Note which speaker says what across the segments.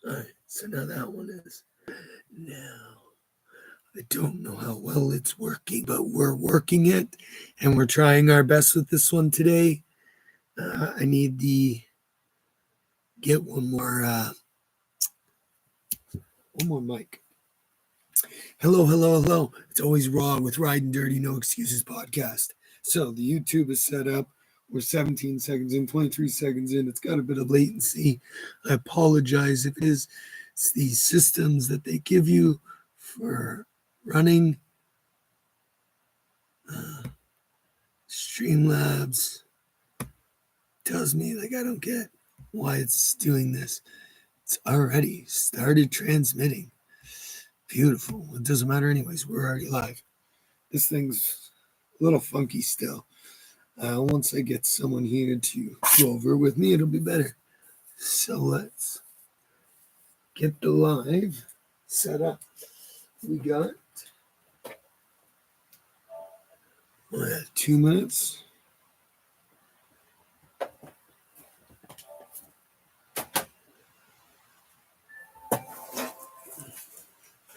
Speaker 1: All right, so now that one is. Now, I don't know how well it's working, but we're working it and we're trying our best with this one today. I need the get one more mic. Hello. It's always raw with Riding Dirty, No Excuses podcast. So the YouTube is set up. We're 17 seconds in, 23 seconds in. It's got a bit of latency. I apologize if it is. It's these systems that they give you for running Streamlabs. Tells me like I don't get why it's doing this. It's already started transmitting. Beautiful. It doesn't matter anyways. We're already live. This thing's a little funky still. Once I get someone here to go over with me, it'll be better. So let's get the live set up. We got 2 minutes.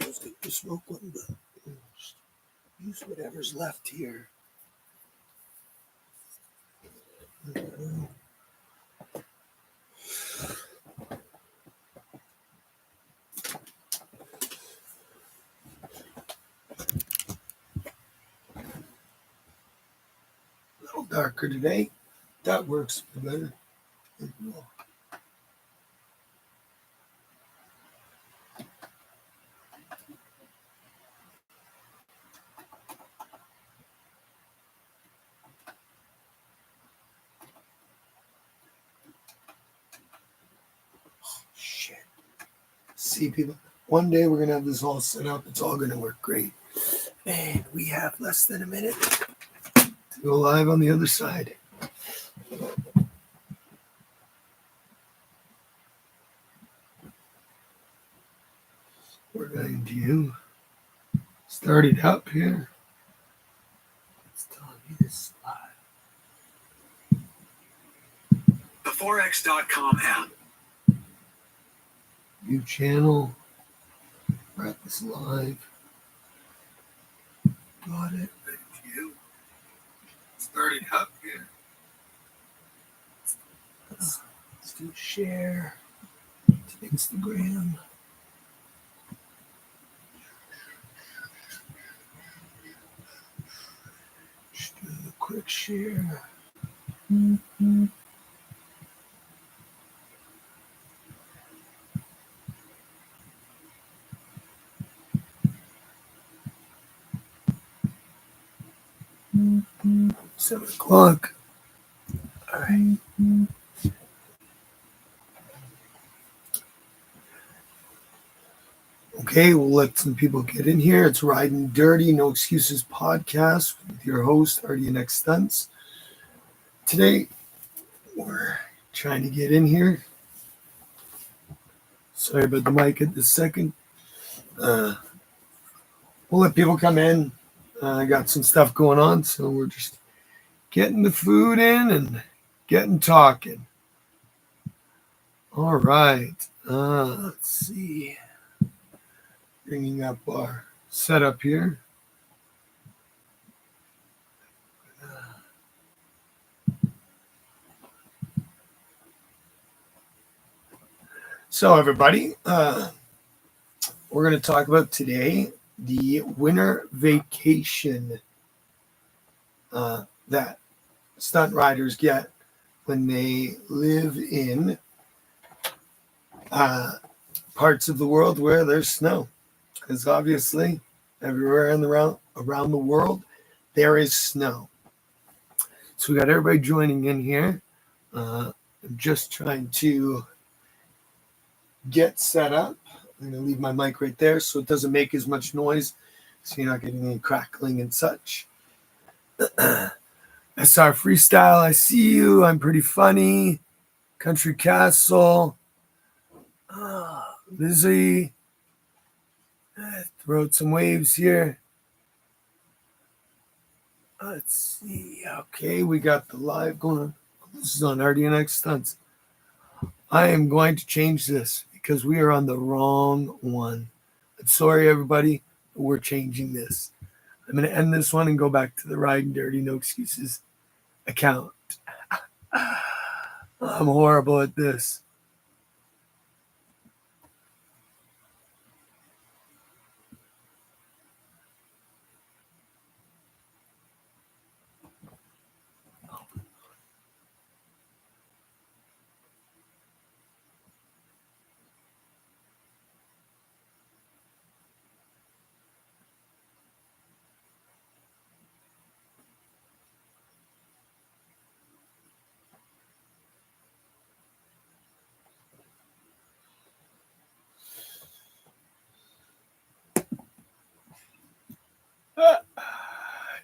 Speaker 1: Let's get the smoke one, but use whatever's left here. A little darker today. That works better. Shit. See, people, one day we're going to have this all set up. It's all going to work great. And we have less than a minute to go live on the other side. We're going to start it up here. It's telling me this live.
Speaker 2: The Forex.com app.
Speaker 1: New channel. We're at this live. Got it. Review. Start it up here. Let's do share to Instagram. Just do a quick share. Mm-hmm. 7 o'clock. All right. Okay, we'll let some people get in here. It's Riding Dirty, No Excuses podcast with your host, RDNX Stunts. Today, we're trying to get in here. Sorry about the mic at this second. We'll let people come in. I got some stuff going on, so we're just getting the food in and getting talking. All right. Let's see. Bringing up our setup here. So everybody, we're going to talk about today the winter vacation that stunt riders get when they live in parts of the world where there's snow. Because obviously, everywhere around the world, there is snow. So we got everybody joining in here. I'm just trying to get set up. I'm going to leave my mic right there so it doesn't make as much noise, so you're not getting any crackling and such. SR Freestyle, I see you. I'm pretty funny. Country Castle. Lizzie. Throw out some waves here. Let's see. Okay, we got the live going on. This is on RDNX Stunts. I am going to change this because we are on the wrong one. I'm sorry, everybody. We're changing this. I'm going to end this one and go back to the Riding Dirty No Excuses account. I'm horrible at this.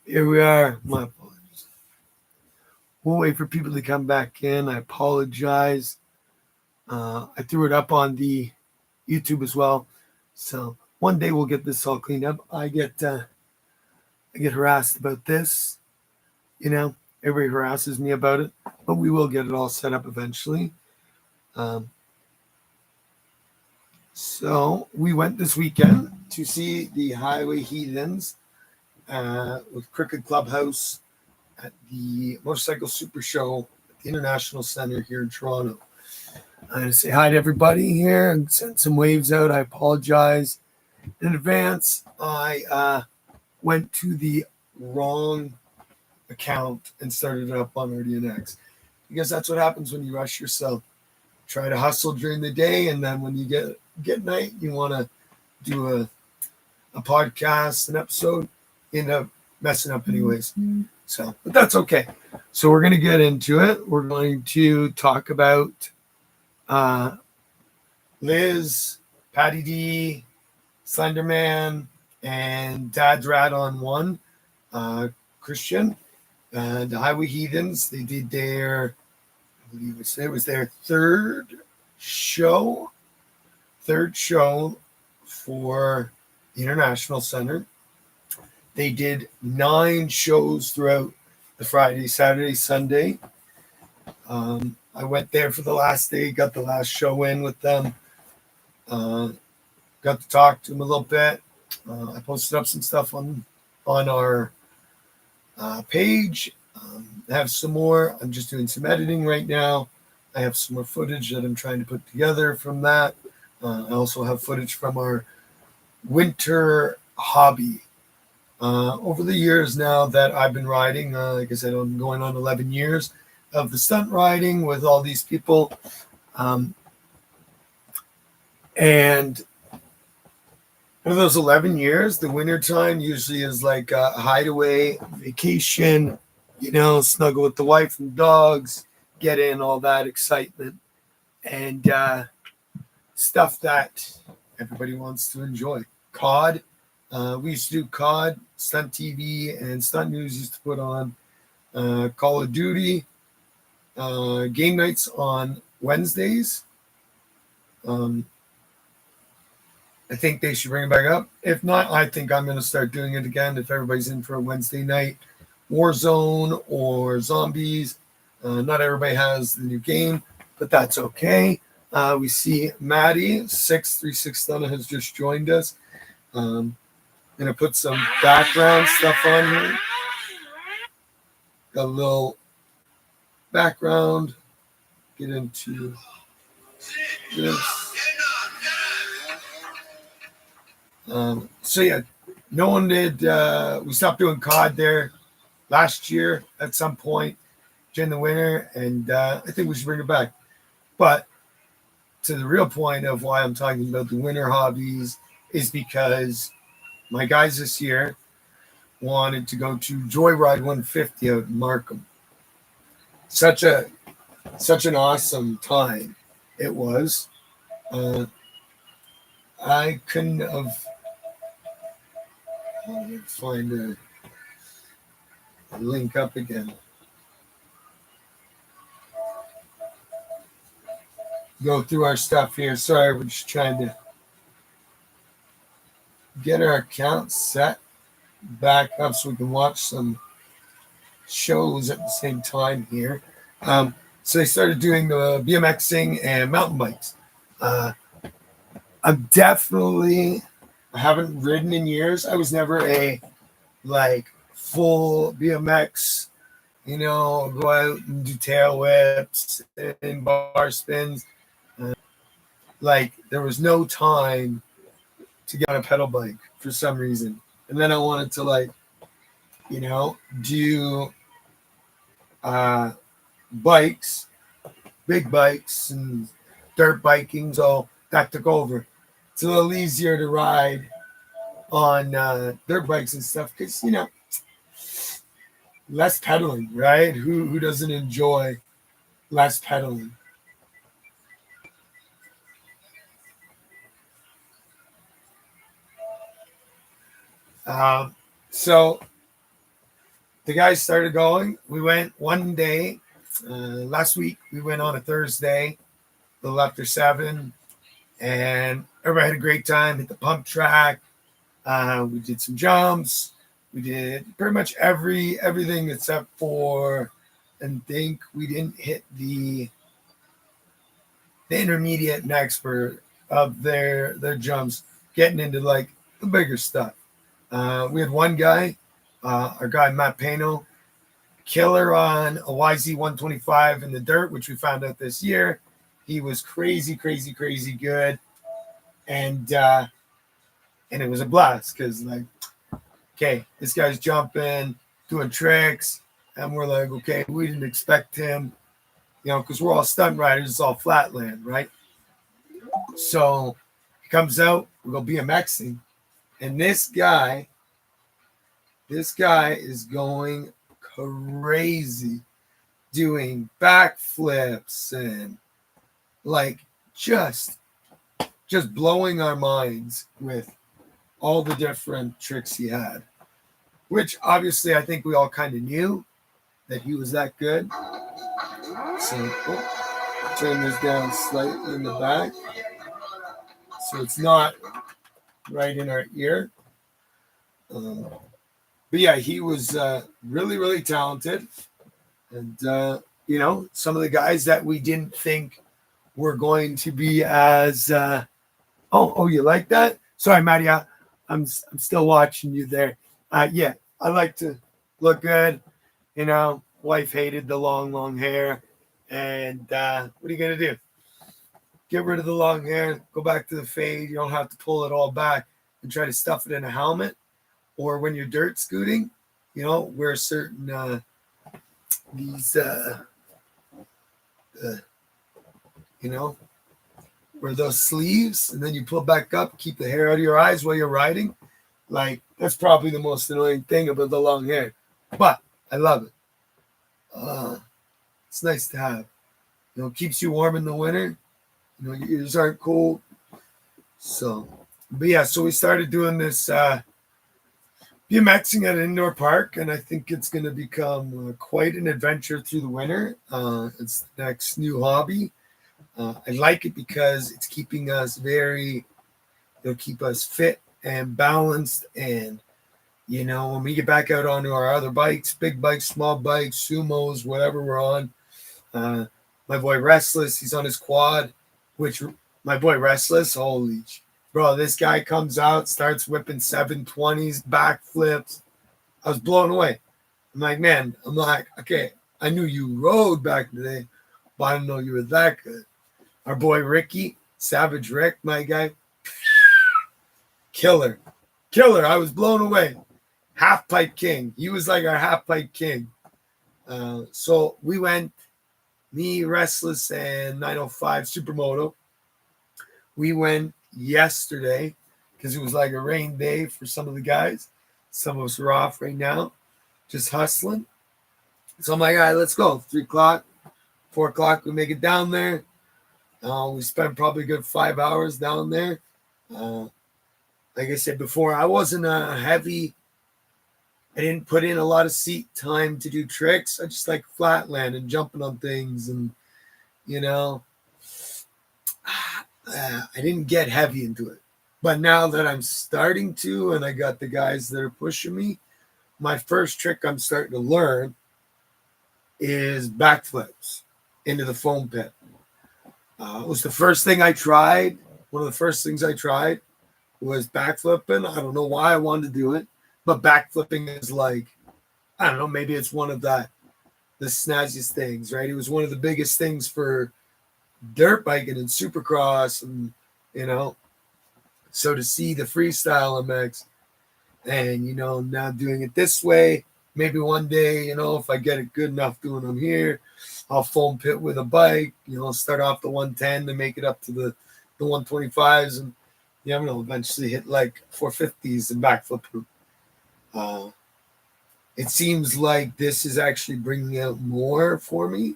Speaker 1: Here we are. My apologies. We'll wait for people to come back in. I apologize. I threw it up on the YouTube as well. So one day we'll get this all cleaned up. I get harassed about this. Everybody harasses me about it, but we will get it all set up eventually. So we went this weekend to see the Highway Heathens with Cricket Clubhouse at the Motorcycle Super Show at the International Center here in Toronto. I'm going to say hi to everybody here and send some waves out. I apologize in advance. I went to the wrong account and started it up on RDNX because that's what happens when you rush yourself. Try to hustle during the day, and then when you get night, you want to do a podcast, an episode, end up messing up anyways. So, but that's okay. So we're going to get into it. We're going to talk about Liz, Patty D, Slenderman, and Dad's Rat on One, Christian, the Highway Heathens. They did their, I believe it was their third show for the International Center. They did 9 shows throughout the Friday, Saturday, Sunday. I went there for the last day, got the last show in with them. Got to talk to them a little bit. I posted up some stuff on our page. I have some more. I'm just doing some editing right now. I have some more footage that I'm trying to put together from that. I also have footage from our winter hobby. Over the years now that I've been riding, like I said, I'm going on 11 years of the stunt riding with all these people. And over those 11 years, the winter time usually is like a hideaway, vacation, snuggle with the wife and dogs, get in all that excitement and stuff that everybody wants to enjoy. COD. We used to do COD, Stunt TV, and Stunt News used to put on Call of Duty game nights on Wednesdays. I think they should bring it back up. If not, I think I'm going to start doing it again if everybody's in for a Wednesday night. Warzone or Zombies. Not everybody has the new game, but that's okay. We see Maddie, 636 Stunna, has just joined us. I'm going to put some background stuff on here. Got a little background. Get into this. So yeah, no one did. We stopped doing COD there last year at some point during the winter, and I think we should bring it back. But to the real point of why I'm talking about the winter hobbies is because my guys this year wanted to go to Joyride 150 out in Markham. Such an awesome time it was. I couldn't have. Find a link up again. Go through our stuff here. Sorry, we're just trying to get our account set back up so we can watch some shows at the same time here. So they started doing the BMXing and mountain bikes. I haven't ridden in years. I was never a like full BMX, go out and do tail whips and bar spins. Like there was no time to get on a pedal bike for some reason. And then I wanted to do uh, bikes, big bikes and dirt biking. So that took over. It's a little easier to ride on dirt bikes and stuff because, less pedaling, right? Who doesn't enjoy less pedaling? So the guys started going. We went one day last week. We went on a Thursday, a little after 7, and everybody had a great time. Hit the pump track. We did some jumps. We did pretty much everything except for, I think we didn't hit the intermediate and expert of their jumps, getting into like the bigger stuff. We had one guy, our guy Matt Pano, killer on a YZ 125 in the dirt, which we found out this year. He was crazy good, and it was a blast because okay, this guy's jumping, doing tricks, and we're like, okay, we didn't expect him, because we're all stunt riders, it's all flatland, right? So he comes out, we go BMXing, and this guy is going crazy, doing backflips and just blowing our minds with all the different tricks he had, which obviously I think we all kind of knew that he was that good. So turn this down slightly in the back so it's not right in our ear. But yeah, he was really talented, and some of the guys that we didn't think were going to be as oh, you like that? Sorry, Maddie, I'm still watching you there. Yeah, I like to look good. Wife hated the long hair, and what are you gonna do? Get rid of the long hair, go back to the fade. You don't have to pull it all back and try to stuff it in a helmet. Or when you're dirt scooting, wear certain these wear those sleeves, and then you pull back up, keep the hair out of your eyes while you're riding. That's probably the most annoying thing about the long hair, but I love it. It's nice to have. Keeps you warm in the winter. Your ears aren't cold. So, but yeah, so we started doing this BMXing at an indoor park, and I think it's going to become quite an adventure through the winter. It's the next new hobby. I like it because it's keeping us it'll keep us fit and balanced. And, when we get back out onto our other bikes, big bikes, small bikes, sumos, whatever we're on, my boy Restless, he's on his quad, which my boy Restless, holy bro, this guy comes out, starts whipping 720s, backflips. I was blown away. I'm like, okay, I knew you rode back in the day, but I didn't know you were that good. Our boy Ricky, Savage Rick, my guy, killer. I was blown away. Half pipe king. He was like our half pipe king. So we went, me, Restless, and 905 Supermoto. We went yesterday because it was like a rain day for some of the guys. Some of us are off right now, just hustling. So I'm like, all right, let's go. 3 o'clock, 4 o'clock, we make it down there. We spent probably a good 5 hours down there. Like I said before, I wasn't heavy. I didn't put in a lot of seat time to do tricks. I just like flatland and jumping on things, and I didn't get heavy into it. But now that I'm starting to, and I got the guys that are pushing me, my first trick I'm starting to learn is backflips into the foam pit. It was the first thing I tried one of the first things I tried was backflipping. I don't know why I wanted to do it, but backflipping is like, I don't know, maybe it's one of the snazziest things, right? It was one of the biggest things for dirt biking and supercross, and you know, so to see the freestyle MX and now doing it this way, maybe one day, if I get it good enough doing them here, I'll foam pit with a bike, start off the 110 to make it up to the 125s, and I'm gonna eventually hit like 450s and backflip. Uh, it seems like this is actually bringing out more for me.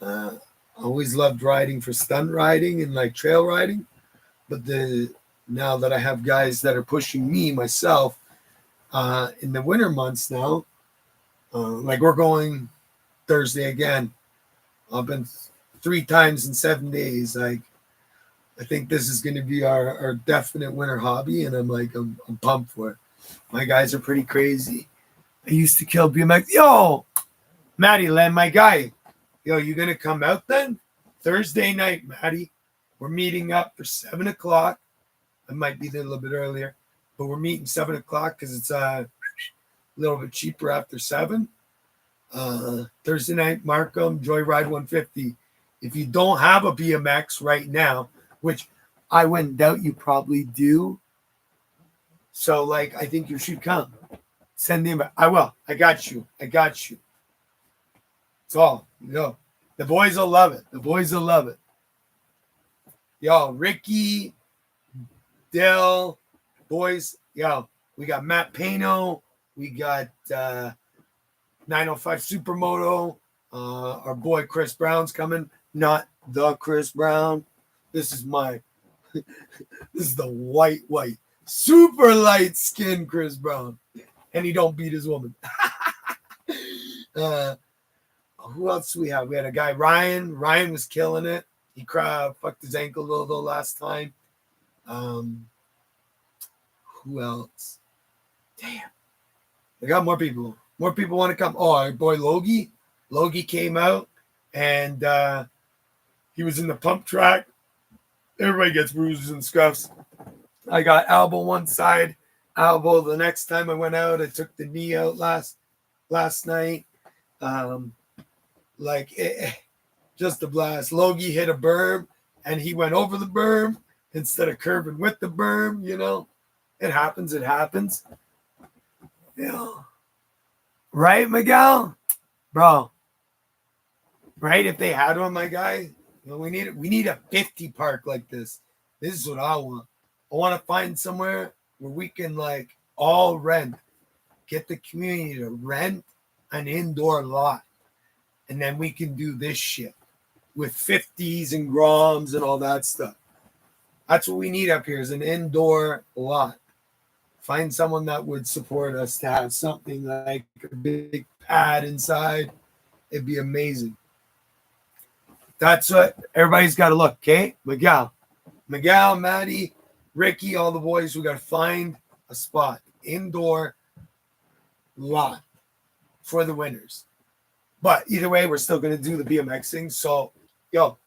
Speaker 1: I always loved riding for stunt riding and like trail riding, but now that I have guys that are pushing me myself in the winter months now, like we're going Thursday again. I've been 3 times in 7 days. Like I think this is going to be our definite winter hobby, and I'm pumped for it. My guys are pretty crazy. I used to kill BMX. Yo, Matty, Len, my guy. Yo, you gonna come out then? Thursday night, Matty. We're meeting up for 7 o'clock. I might be there a little bit earlier, but we're meeting 7 o'clock because it's a little bit cheaper after 7. Thursday night, Markham, Joyride 150. If you don't have a BMX right now, which I wouldn't doubt you probably do, so like I think you should come. Send him. I will. I got you. It's all. The boys will love it. Yo, Ricky, Dell, boys. Yo, we got Matt Pano. We got 905 Supermoto. Our boy Chris Brown's coming. Not the Chris Brown. This is this is the white, super light skin Chris Brown. And he don't beat his woman. Who else do we have? We had a guy, Ryan. Ryan was killing it. He fucked his ankle a little though last time. Who else? Damn. I got more people. More people want to come. Oh, our boy Logie. Logie came out and he was in the pump track. Everybody gets bruises and scuffs. I got elbow one side, elbow the next time I went out. I took the knee out last night. Just a blast. Logie hit a berm and he went over the berm instead of curving with the berm. It happens. Right, Miguel? Bro. Right? If they had one, my guy, we need a 50 park like this. This is what I want. I want to find somewhere where we can like all rent, get the community to rent an indoor lot. And then we can do this shit with 50s and Groms and all that stuff. That's what we need up here is an indoor lot. Find someone that would support us to have something like a big pad inside. It'd be amazing. That's what everybody's got to look, okay? Miguel, Maddie, Ricky, all the boys, we got to find a spot, indoor lot for the winners. But either way, we're still going to do the BMXing. So, yo,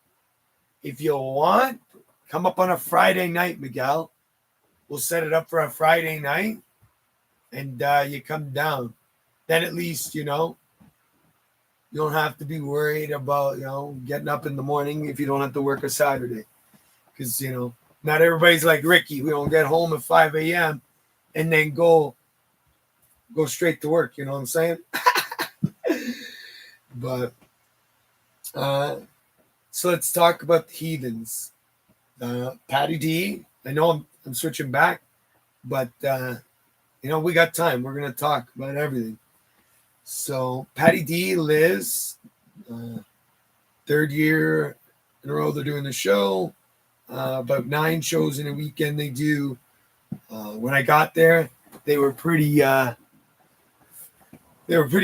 Speaker 1: if you want, come up on a Friday night, Miguel. We'll set it up for a Friday night and you come down. Then at least, you don't have to be worried about, getting up in the morning if you don't have to work a Saturday. Because, not everybody's like Ricky. We don't get home at 5 a.m. and then go straight to work. You know what I'm saying? But so let's talk about the heathens. Patty D. I know I'm switching back, but we got time. We're gonna talk about everything. So Patty D, Liz, 3rd year in a row they're doing the show. About 9 shows in a weekend they do. When I got there, they were pretty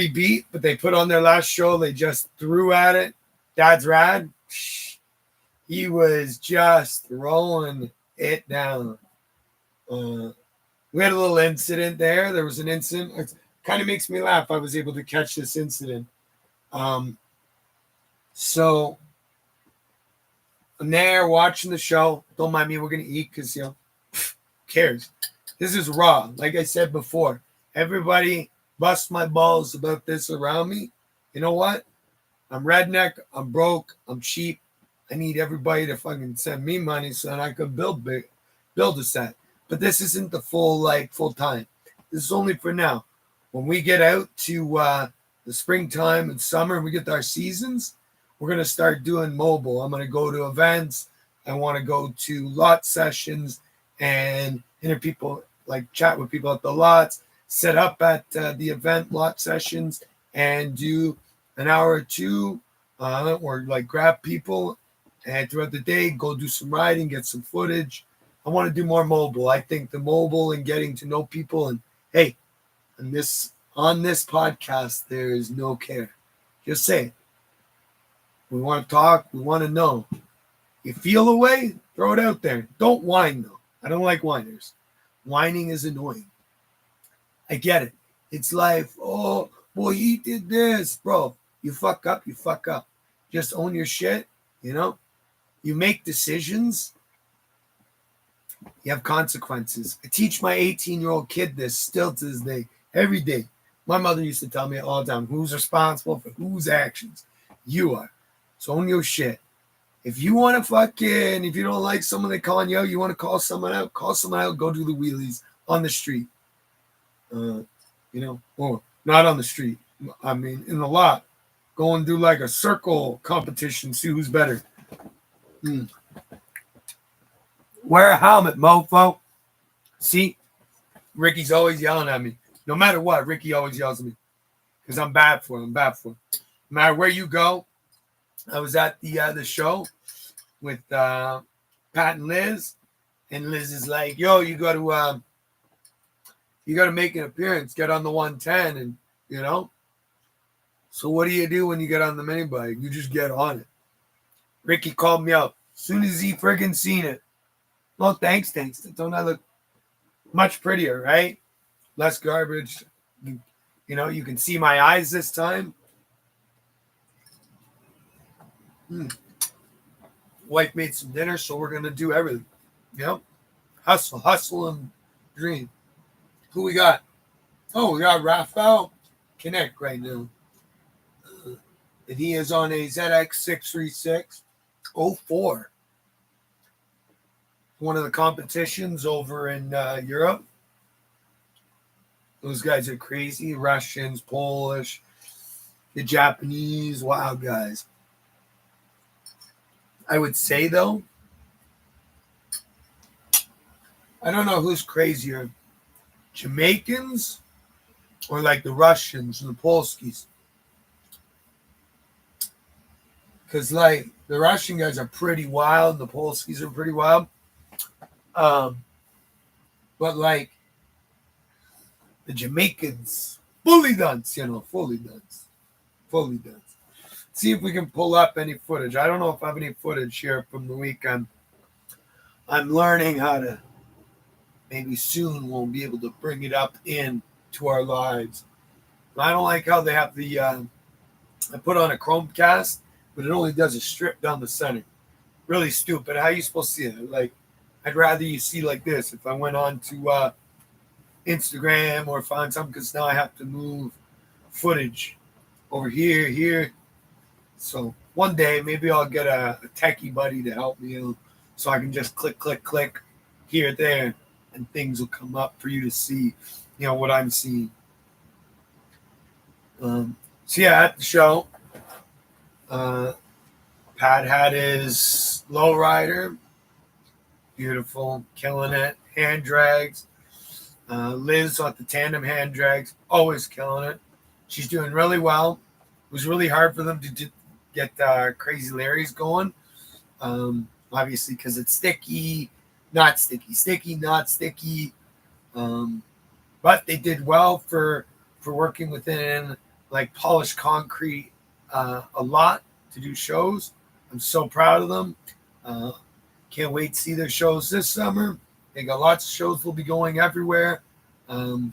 Speaker 1: beat, but they put on their last show. They just threw at it. Dad's Rad. He was just throwing it down. We had a little incident there. There was an incident. It kind of makes me laugh. I was able to catch this incident. So I'm there watching the show. Don't mind me. We're gonna eat because who cares? This is raw. Like I said before, everybody bust my balls about this around me. You know what? I'm redneck. I'm broke. I'm cheap. I need everybody to fucking send me money so that I could build a set. But this isn't the full time. This is only for now. When we get out to the springtime and summer, we get our seasons. We're gonna start doing mobile. I'm gonna go to events. I want to go to lot sessions and people, like chat with people at the lots, set up at the event lot sessions, and do an hour or two, or like grab people and throughout the day go do some riding, get some footage. I want to do more mobile. I think the mobile and getting to know people, and hey, on this podcast there is no care. Just say it. We want to talk. We want to know. You feel a way, throw it out there. Don't whine though. I don't like whiners. Whining is annoying. I get it. It's life. Oh, boy, he did this, bro. You fuck up, you fuck up. Just own your shit, you know? You make decisions, you have consequences. I teach my 18-year-old kid this still to this day, every day. My mother used to tell me all the time, who's responsible for whose actions? You are. So own your shit. If you want to if you don't like someone they calling you out, you want to call someone out, go do the wheelies on the street. Or not on the street. I mean, in the lot. Go and do like a circle competition, see who's better. Wear a helmet, mofo. See, Ricky's always yelling at me. No matter what, Ricky always yells at me because I'm bad for him. No matter where you go. I was at the show with Pat and Liz is like, "Yo, you got to make an appearance, get on the 110, and you know." So what do you do when you get on the mini bike? You just get on it. Ricky called me up as soon as he friggin' seen it. Oh, thanks. Don't I look much prettier, right? Less garbage. You can see my eyes this time. Wife made some dinner, so we're gonna do everything. Yep. Hustle and dream. Who we got? Oh, we got Rafael Connect right now. And he is on a ZX63604. One of the competitions over in Europe. Those guys are crazy. Russians, Polish, the Japanese, wild guys. I would say, though, I don't know who's crazier, Jamaicans or like the Russians and the Polskis. Because, like, the Russian guys are pretty wild, the Polskis are pretty wild. But, like, the Jamaicans, fully dunce. See if we can pull up any footage. I don't know if I have any footage here from the weekend. I'm learning how to, maybe soon we'll be able to bring it up into our lives. I don't like how they have the, I put on a Chromecast, but it only does a strip down the center. Really stupid. How are you supposed to see it? Like, I'd rather you see like this if I went on to Instagram or find something, because now I have to move footage over here. So one day maybe I'll get a techie buddy to help me, so I can just click here, there, and things will come up for you to see, what I'm seeing. So yeah, at the show, Pat had his lowrider, beautiful, killing it, hand drags. Liz on the tandem hand drags, always killing it. She's doing really well. It was really hard for them to get Crazy Larry's going. Obviously, because it's sticky, not sticky, not sticky. But they did well for working within like polished concrete a lot to do shows. I'm so proud of them. Can't wait to see their shows this summer. They got lots of shows. Will be going everywhere. We'll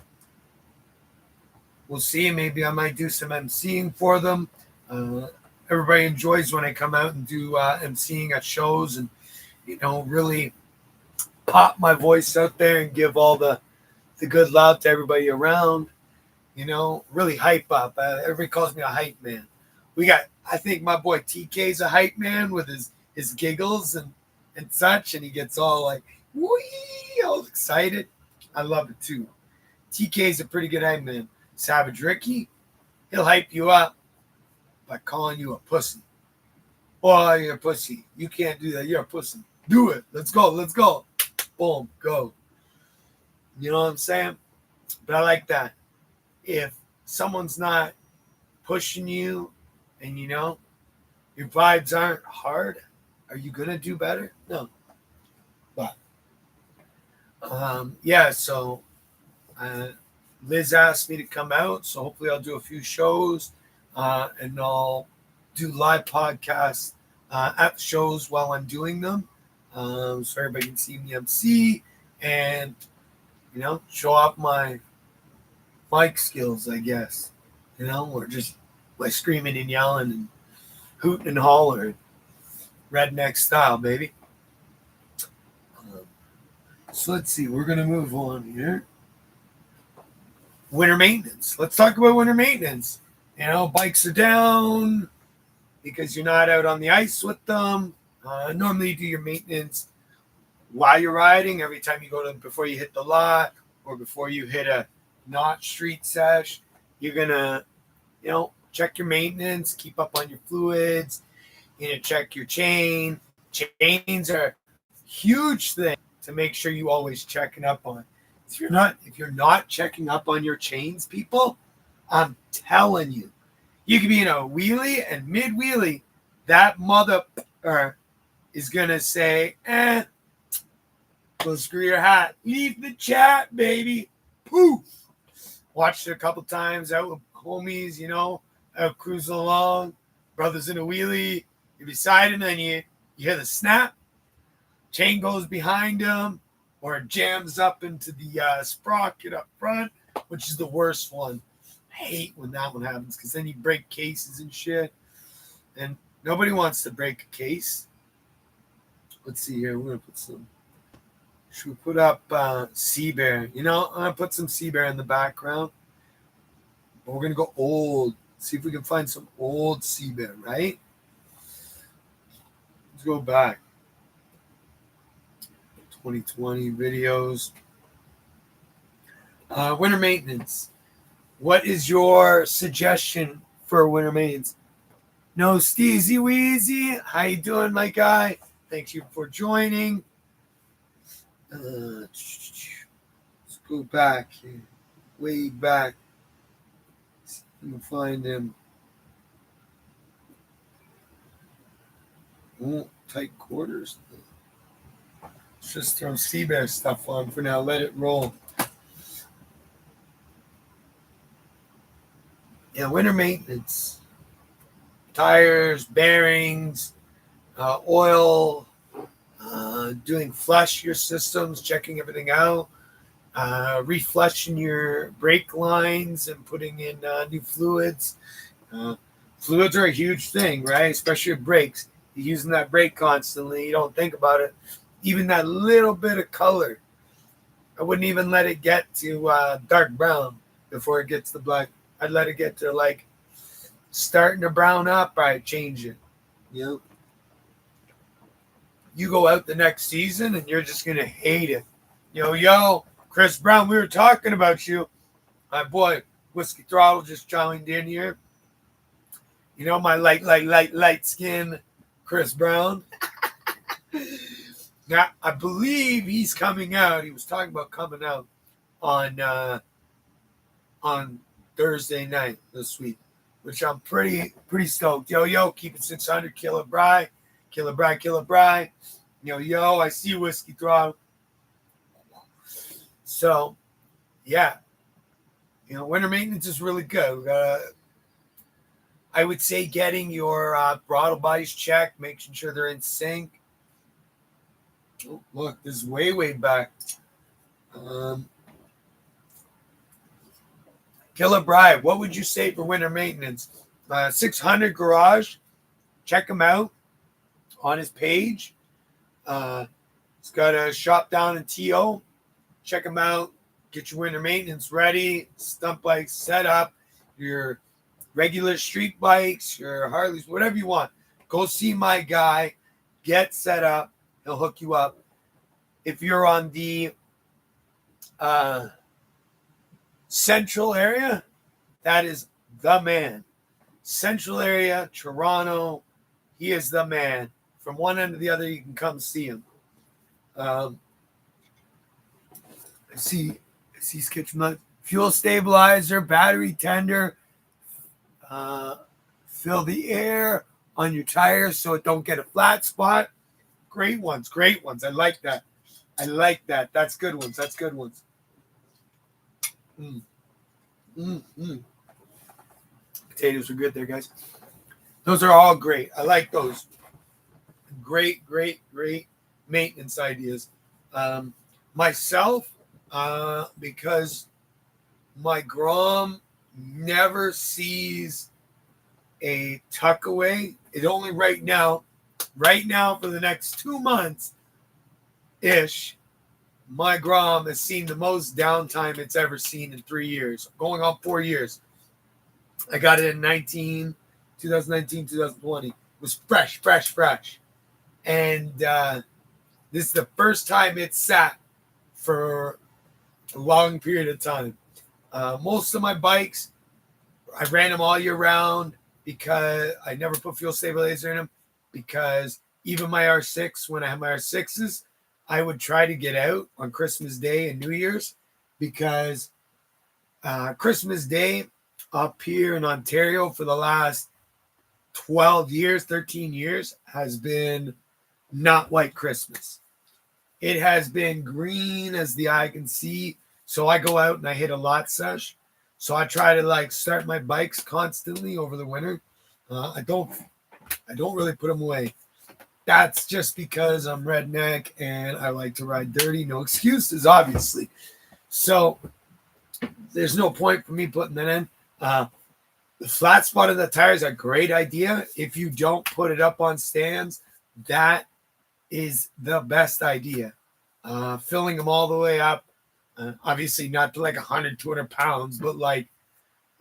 Speaker 1: see. Maybe I might do some emceeing for them. everybody enjoys when I come out and do emceeing at shows and, really pop my voice out there and give all the good love to everybody around, really hype up. Everybody calls me a hype man. I think my boy TK's a hype man with his giggles and such, and he gets all like, wee, all excited. I love it too. TK's a pretty good hype man. Savage Ricky, he'll hype you up by calling you a pussy. Oh, you're a pussy. You can't do that. You're a pussy. Do it. Let's go. Let's go. Boom. Go. You know what I'm saying? But I like that. If someone's not pushing you and, your vibes aren't hard, are you going to do better? No. But, so Liz asked me to come out. So hopefully I'll do a few shows and I'll do live podcasts at the shows while I'm doing them. So everybody can see me MC and, show off my mic skills, I guess. Or just by screaming and yelling and hooting and hollering. Redneck style, baby. So let's see. We're going to move on here. Winter maintenance. Let's talk about winter maintenance. Bikes are down because you're not out on the ice with them. Normally you do your maintenance while you're riding, every time you go before you hit the lot or before you hit a not street sesh, you're going to, check your maintenance, keep up on your fluids, check your chain. Chains are a huge thing to make sure you always checking up on. If you're not checking up on your chains, people, I'm telling you, you could be in a wheelie and mid wheelie, that mother is gonna say, go screw your hat. Leave the chat, baby. Poof. Watched it a couple times out with homies, out cruising along. Brothers in a wheelie. You're beside him, and you hear the snap. Chain goes behind him, or it jams up into the sprocket up front, which is the worst one. I hate when that one happens because then you break cases and shit. And nobody wants to break a case. Let's see here. We're going to put some. Should we put up Sea Bear? I'm going to put some Sea Bear in the background. But we're going to go old. See if we can find some old Sea Bear, right? Let's go back. 2020 videos. Winter maintenance. What is your suggestion for winter maintenance? No Steezy Weezy. How you doing, my guy? Thank you for joining. Let's go back here. Way back. See if we can find him. Oh, tight quarters. Let's just throw Sea Bear stuff on for now. Let it roll. Yeah, winter maintenance. Tires, bearings, oil, doing flush your systems, checking everything out, reflushing your brake lines and putting in new fluids. Fluids are a huge thing, right? Especially your brakes. You're using that brake constantly. You don't think about it. Even that little bit of color, I wouldn't even let it get to dark brown before it gets to black. I'd let it get to like starting to brown up. I'd change it. You go out the next season and you're just going to hate it. Yo, Chris Brown, we were talking about you. My boy, Whiskey Throttle just joined in here. My light skin Chris Brown. Now, I believe he's coming out. He was talking about coming out on Thursday night this week, which I'm pretty stoked. Yo, keep it 600, Killer Bry. Yo, I see Whiskey Throttle. So, yeah. Winter maintenance is really good. I would say getting your throttle bodies checked, making sure they're in sync. Oh, look, this is way back. Killer Bry, what would you say for winter maintenance? 600 garage. check him out on his page. He's got a shop down in TO. Check him out. Get your winter maintenance ready. Stunt bikes set up. Your regular street bikes, your Harleys, whatever you want. Go see my guy. Get set up. He'll hook you up. If you're on the central area, that is the man. Central area, Toronto, he is the man. From one end to the other, you can come see him. I see sketch fuel stabilizer, battery tender, fill the air on your tires so it don't get a flat spot. Great ones. I like that. That's good ones. Potatoes are good there, guys. Those are all great. I like those. Great maintenance ideas. Myself, because my Grom never sees a tuck away. It only right now for the next 2 months ish, my Grom has seen the most downtime it's ever seen in 3 years, going on 4 years. I got it in 2019, 2020. It was fresh. And this is the first time it sat for a long period of time. Most of my bikes, I ran them all year round because I never put fuel stabilizer in them, because even my R6, when I had my R6s, I would try to get out on Christmas Day and New Year's, because Christmas Day up here in Ontario for the last 13 years has been not White Christmas. It has been green as the eye can see. So I go out and I hit a lot sesh. So I try to start my bikes constantly over the winter. I don't really put them away. That's just because I'm redneck and I like to ride dirty. No excuses, obviously. So there's no point for me putting that in. The flat spot of the tires are a great idea. If you don't put it up on stands, that is the best idea. Filling them all the way up, obviously not to 100, 200 pounds, but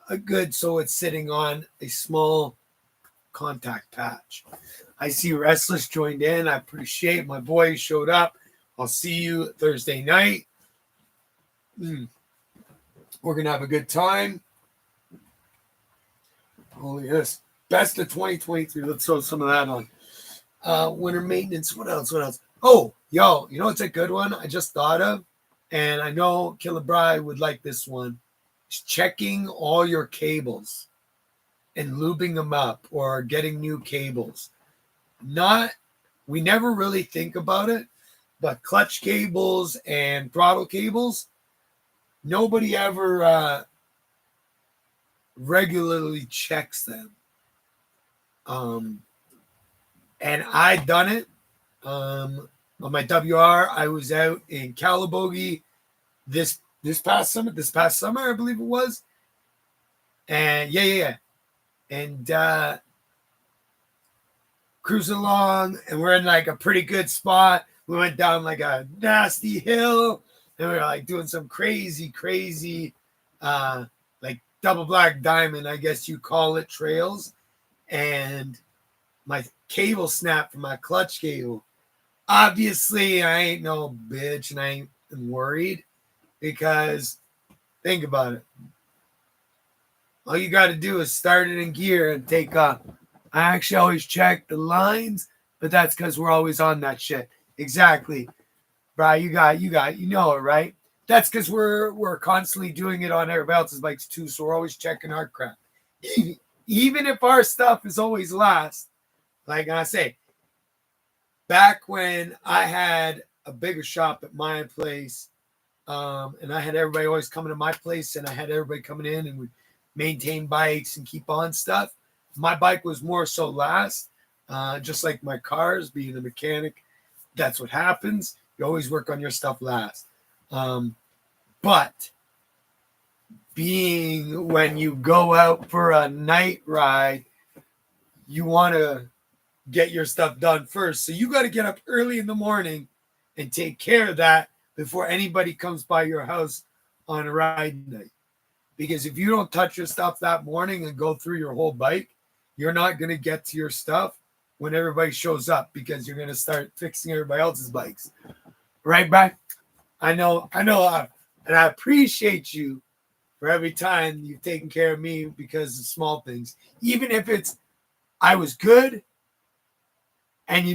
Speaker 1: a good, so it's sitting on a small contact patch. I see Restless joined in. I appreciate my boy showed up. I'll see you Thursday night. We're going to have a good time. Holy yes. Best of 2023. Let's throw some of that on. Winter maintenance. What else? Oh, yo, you know what's a good one I just thought of? And I know Killer Bry would like this one. It's checking all your cables and lubing them up or getting new cables. We never really think about it, but clutch cables and throttle cables, nobody ever regularly checks them. And I done it. On my WR, I was out in Calabogie this past summer, I believe it was. And yeah. And cruising along, and we're in a pretty good spot. We went down a nasty hill, and we were doing some crazy double black diamond, I guess you call it, trails. And my cable snapped from my clutch cable. Obviously, I ain't no bitch, and I ain't worried, because think about it. All you got to do is start it in gear and take off. I actually always check the lines, but that's because we're always on that shit. Exactly. Bri, you know it, right? That's because we're constantly doing it on everybody else's bikes too, so we're always checking our crap. Even if our stuff is always last, like I say, back when I had a bigger shop at my place, and I had everybody always coming to my place, and I had everybody coming in, and we maintain bikes and keep on stuff. My bike was more so last, just like my cars, being a mechanic. That's what happens. You always work on your stuff last. But being when you go out for a night ride, you want to get your stuff done first. So you got to get up early in the morning and take care of that before anybody comes by your house on a ride night. Because if you don't touch your stuff that morning and go through your whole bike, you're not going to get to your stuff when everybody shows up, because you're going to start fixing everybody else's bikes. Right, Brian? I know, and I appreciate you for every time you've taken care of me because of small things. Even if it's, I was good, and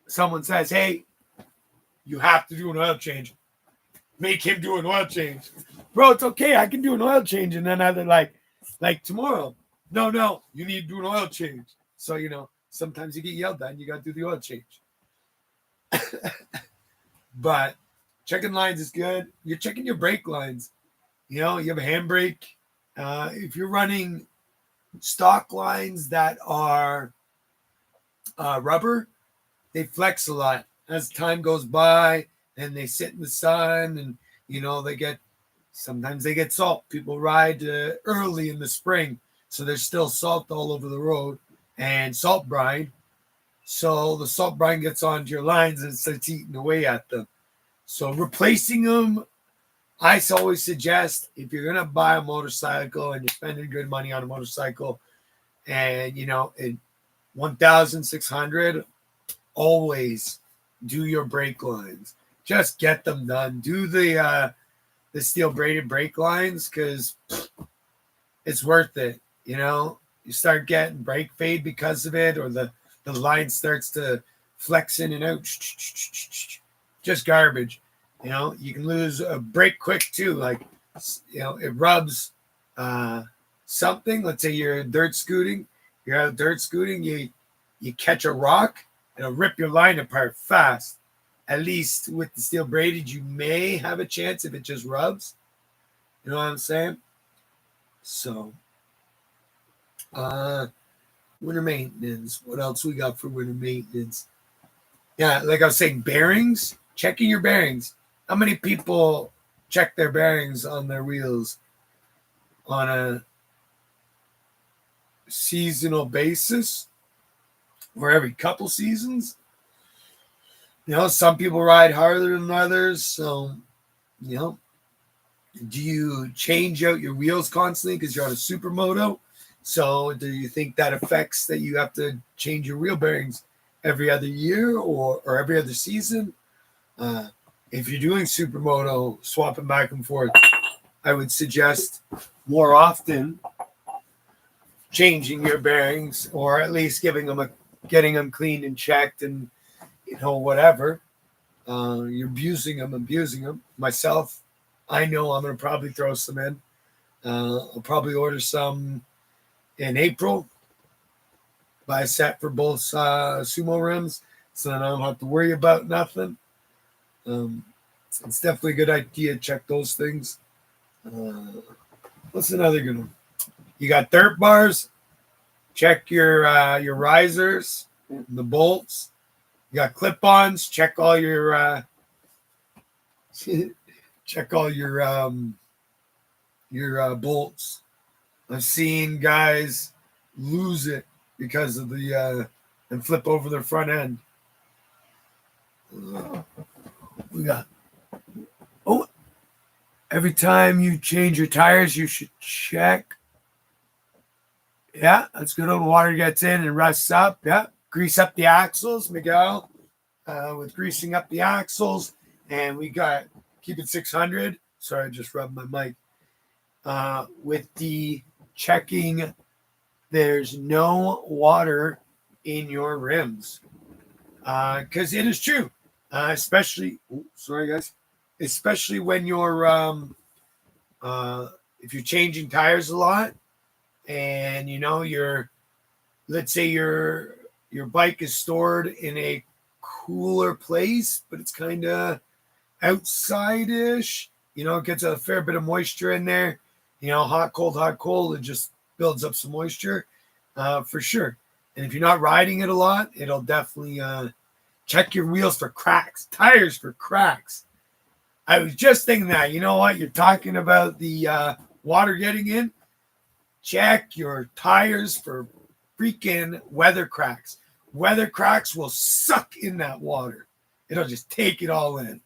Speaker 1: someone says, hey, you have to do an oil change. Make him do an oil change. Bro, it's okay. I can do an oil change. And then they're like tomorrow, no, you need to do an oil change. So, sometimes you get yelled at and you got to do the oil change. But checking lines is good. You're checking your brake lines. You have a handbrake. If you're running stock lines that are rubber, they flex a lot as time goes by, and they sit in the sun, and sometimes they get salt. People ride early in the spring, so there's still salt all over the road and salt brine. So the salt brine gets onto your lines and starts eating away at them. So replacing them, I always suggest, if you're gonna buy a motorcycle and you're spending good money on a motorcycle, and in 1,600, always do your brake lines. Just get them done. Do the steel braided brake lines, because it's worth it. You start getting brake fade because of it, or the line starts to flex in and out. Just garbage. You can lose a brake quick too. Like, it rubs something. Let's say you're dirt scooting. You're out dirt scooting. You catch a rock, it'll rip your line apart fast. At least with the steel braided, you may have a chance if it just rubs. You know what I'm saying? So, winter maintenance. What else we got for winter maintenance? Yeah, like I was saying, bearings. Checking your bearings. How many people check their bearings on their wheels on a seasonal basis, or every couple seasons? Some people ride harder than others. So, do you change out your wheels constantly because you're on a supermoto? So do you think that affects that you have to change your wheel bearings every other year or every other season? If you're doing supermoto, swapping back and forth, I would suggest more often changing your bearings, or at least getting them cleaned and checked, and whatever. You're abusing them. Myself, I know I'm going to probably throw some in. I'll probably order some in April. Buy a set for both sumo rims, so then I don't have to worry about nothing. It's definitely a good idea to check those things. What's another good one? You got dirt bars. Check your risers, the bolts. You got clip-ons. Check all your bolts. I've seen guys lose it because of and flip over their front end. We got every time you change your tires, you should check. Yeah, that's good. When water gets in and rusts up. Yeah, grease up the axles, Miguel. With greasing up the axles, and we got keep it 600. Sorry, I just rubbed my mic. With the checking, there's no water in your rims, because it is true, especially. Sorry, guys. Especially when you're if you're changing tires a lot, and let's say your bike is stored in a cooler place, but it's kind of outside-ish. It gets a fair bit of moisture in there. Hot, cold, it just builds up some moisture, for sure. And if you're not riding it a lot, it'll definitely check your wheels for cracks, tires for cracks. I was just thinking that, what? You're talking about the water getting in. Check your tires for freaking weather cracks. Weather cracks will suck in that water. It'll just take it all in.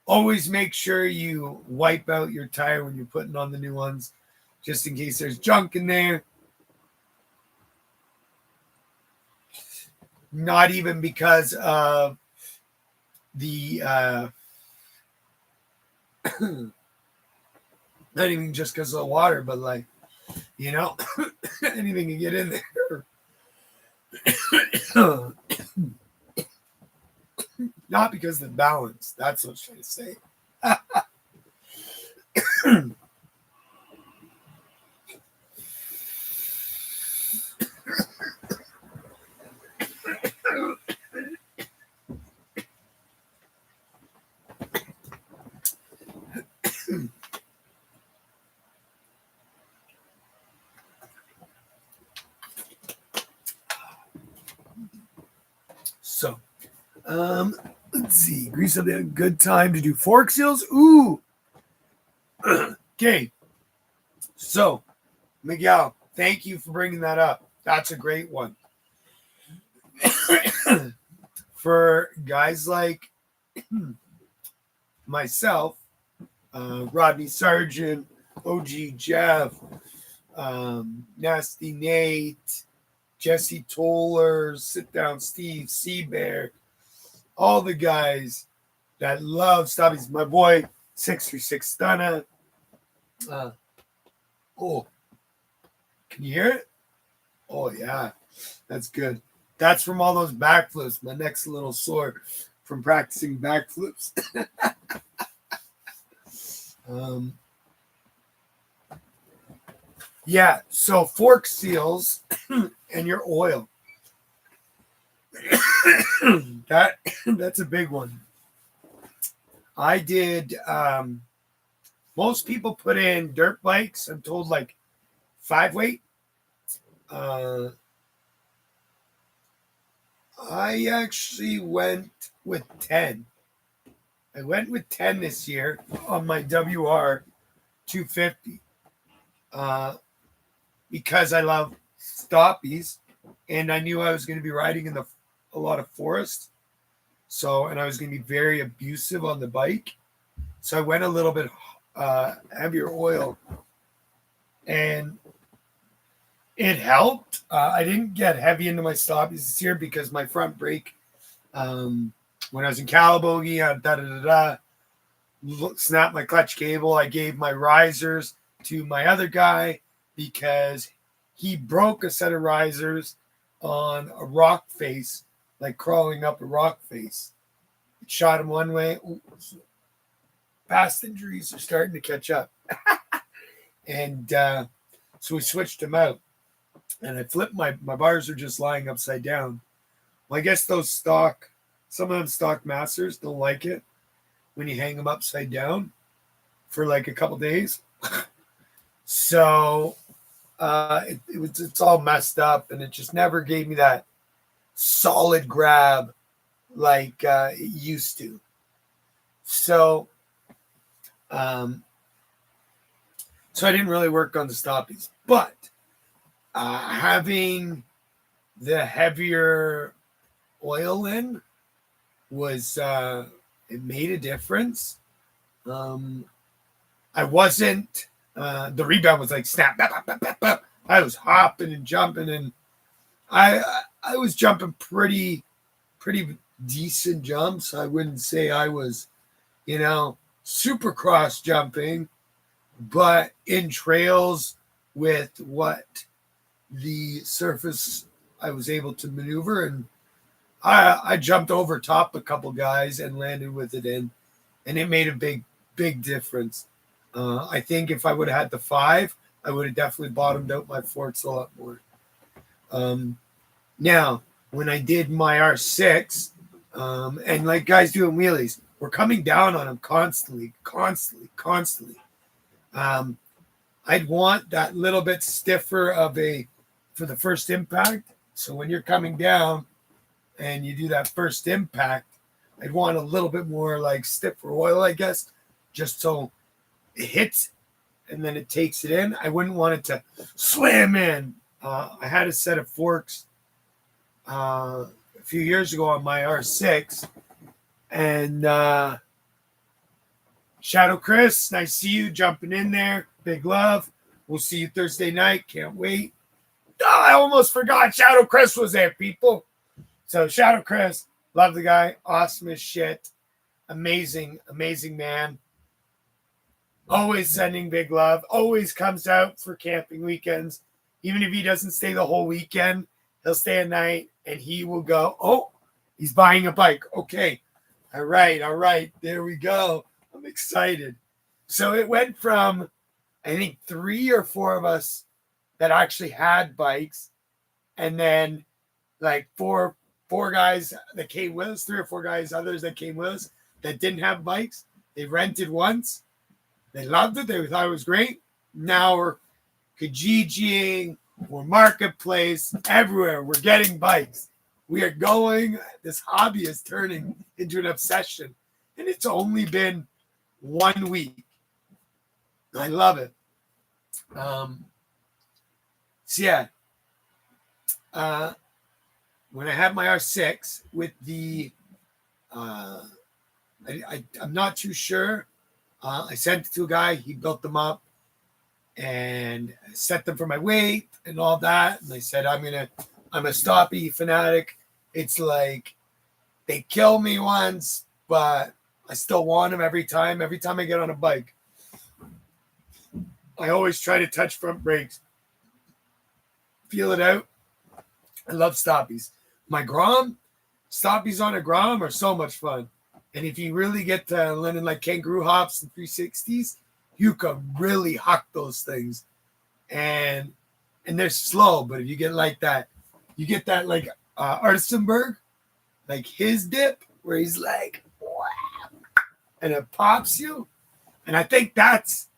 Speaker 1: Always make sure you wipe out your tire when you're putting on the new ones, just in case there's junk in there. Not even because of the not even just because of the water, but like, you know, anything can get in there. Not because of the balance. That's what I was trying to say. So, let's see. Grease will be a good time to do fork seals. Ooh. Okay. So, Miguel, thank you for bringing that up. That's a great one. For guys like myself, Rodney Sargent, OG Jeff, Nasty Nate, Jesse Toller, Sit Down Steve, Seabear, all the guys that love stoppies. My boy, 636 Stunner. Oh, can you hear it? Oh, yeah, that's good. That's from all those backflips. My neck's a little sore from practicing backflips. Yeah, so fork seals and your oil. That's a big one. I did most people put in dirt bikes, I'm told, like 5 weight. I actually went with 10. I went with 10 this year on my WR 250 because I love stoppies and I knew I was going to be riding in a lot of forest. So, and I was going to be very abusive on the bike. So I went a little bit heavier oil and it helped. I didn't get heavy into my stoppies this year because my front brake, when I was in Calabogie, snapped my clutch cable. I gave my risers to my other guy because he broke a set of risers on a rock face, like crawling up a rock face. It shot him one way. Ooh, past injuries are starting to catch up. And so we switched him out. And I flipped my bars are just lying upside down. Well, I guess those some of them stock masters don't like it when you hang them upside down for like a couple days. So it's all messed up and it just never gave me that solid grab like it used to. So I didn't really work on the stoppies, but having the heavier oil in was it made a difference. I wasn't the rebound was like snap, bap, bap, bap, bap. I was hopping and jumping and I was jumping pretty decent jumps. I wouldn't say I was, super cross jumping, but in trails with what the surface I was able to maneuver, and I jumped over top a couple guys and landed with it in, and it made a big difference. I think if I would have had the 5, I would have definitely bottomed out my forks a lot more. Now, when I did my R6, and like guys doing wheelies, we're coming down on them constantly. I'd want that little bit stiffer for the first impact. So when you're coming down and you do that first impact, I'd want a little bit more like stiffer oil, I guess, just so it hits and then it takes it in. I wouldn't want it to slam in I had a set of forks a few years ago on my R6, and Shadow Chris, nice to see you jumping in there. Big love. We'll see you Thursday night. Can't wait. Oh, I almost forgot Shadow Chris was there, people. So Shadow Chris, love the guy. Awesome as shit. Amazing, amazing man. Always sending big love. Always comes out for camping weekends. Even if he doesn't stay the whole weekend, he'll stay a night and he will go, oh, he's buying a bike. Okay. All right. There we go. I'm excited. So it went from, I think, 3 or 4 of us that actually had bikes, and then like four guys that came with us, 3 or 4 guys, others that came with us that didn't have bikes. They rented once. They loved it. They thought it was great. Now we're Kijijiing, we're marketplace, everywhere. We're getting bikes. We are going. This hobby is turning into an obsession. And it's only been 1 week. I love it. So yeah. When I had my R6 with the, I'm not too sure. I sent it to a guy. He built them up and set them for my weight and all that. And I said, I'm a stoppy fanatic. It's like they kill me once, but I still want them every time. Every time I get on a bike, I always try to touch front brakes, feel it out. I love stoppies. My Grom, stoppies on a Grom are so much fun. And if you really get to learning like kangaroo hops and 360s, you can really huck those things. And they're slow, but if you get like that, you get that like Artisanberg, like his dip, where he's like, wow, and it pops you. And I think that's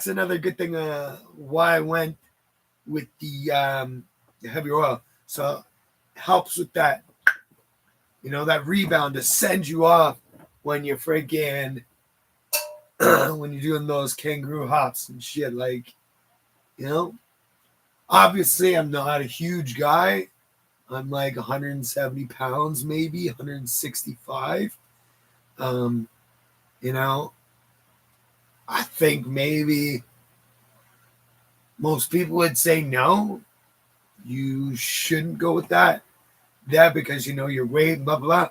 Speaker 1: another good thing why I went with the heavy oil. So it helps with that, that rebound to send you off when you're freaking when you're doing those kangaroo hops and shit. Like, obviously I'm not a huge guy. I'm like 170 pounds, maybe 165. I think maybe most people would say no, you shouldn't go with that because your weight, blah blah.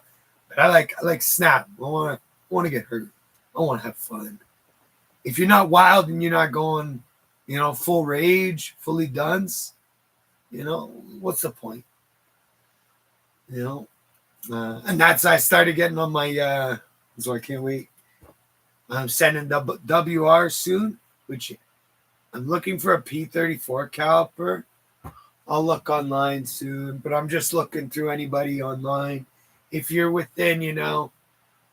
Speaker 1: But I like snap. I want to get hurt. I want to have fun. If you're not wild and you're not going, full rage, fully dunce, what's the point? And I started getting on my so I can't wait. I'm sending the WR soon, which I'm looking for a P34 caliper. I'll look online soon, but I'm just looking through anybody online. If you're within,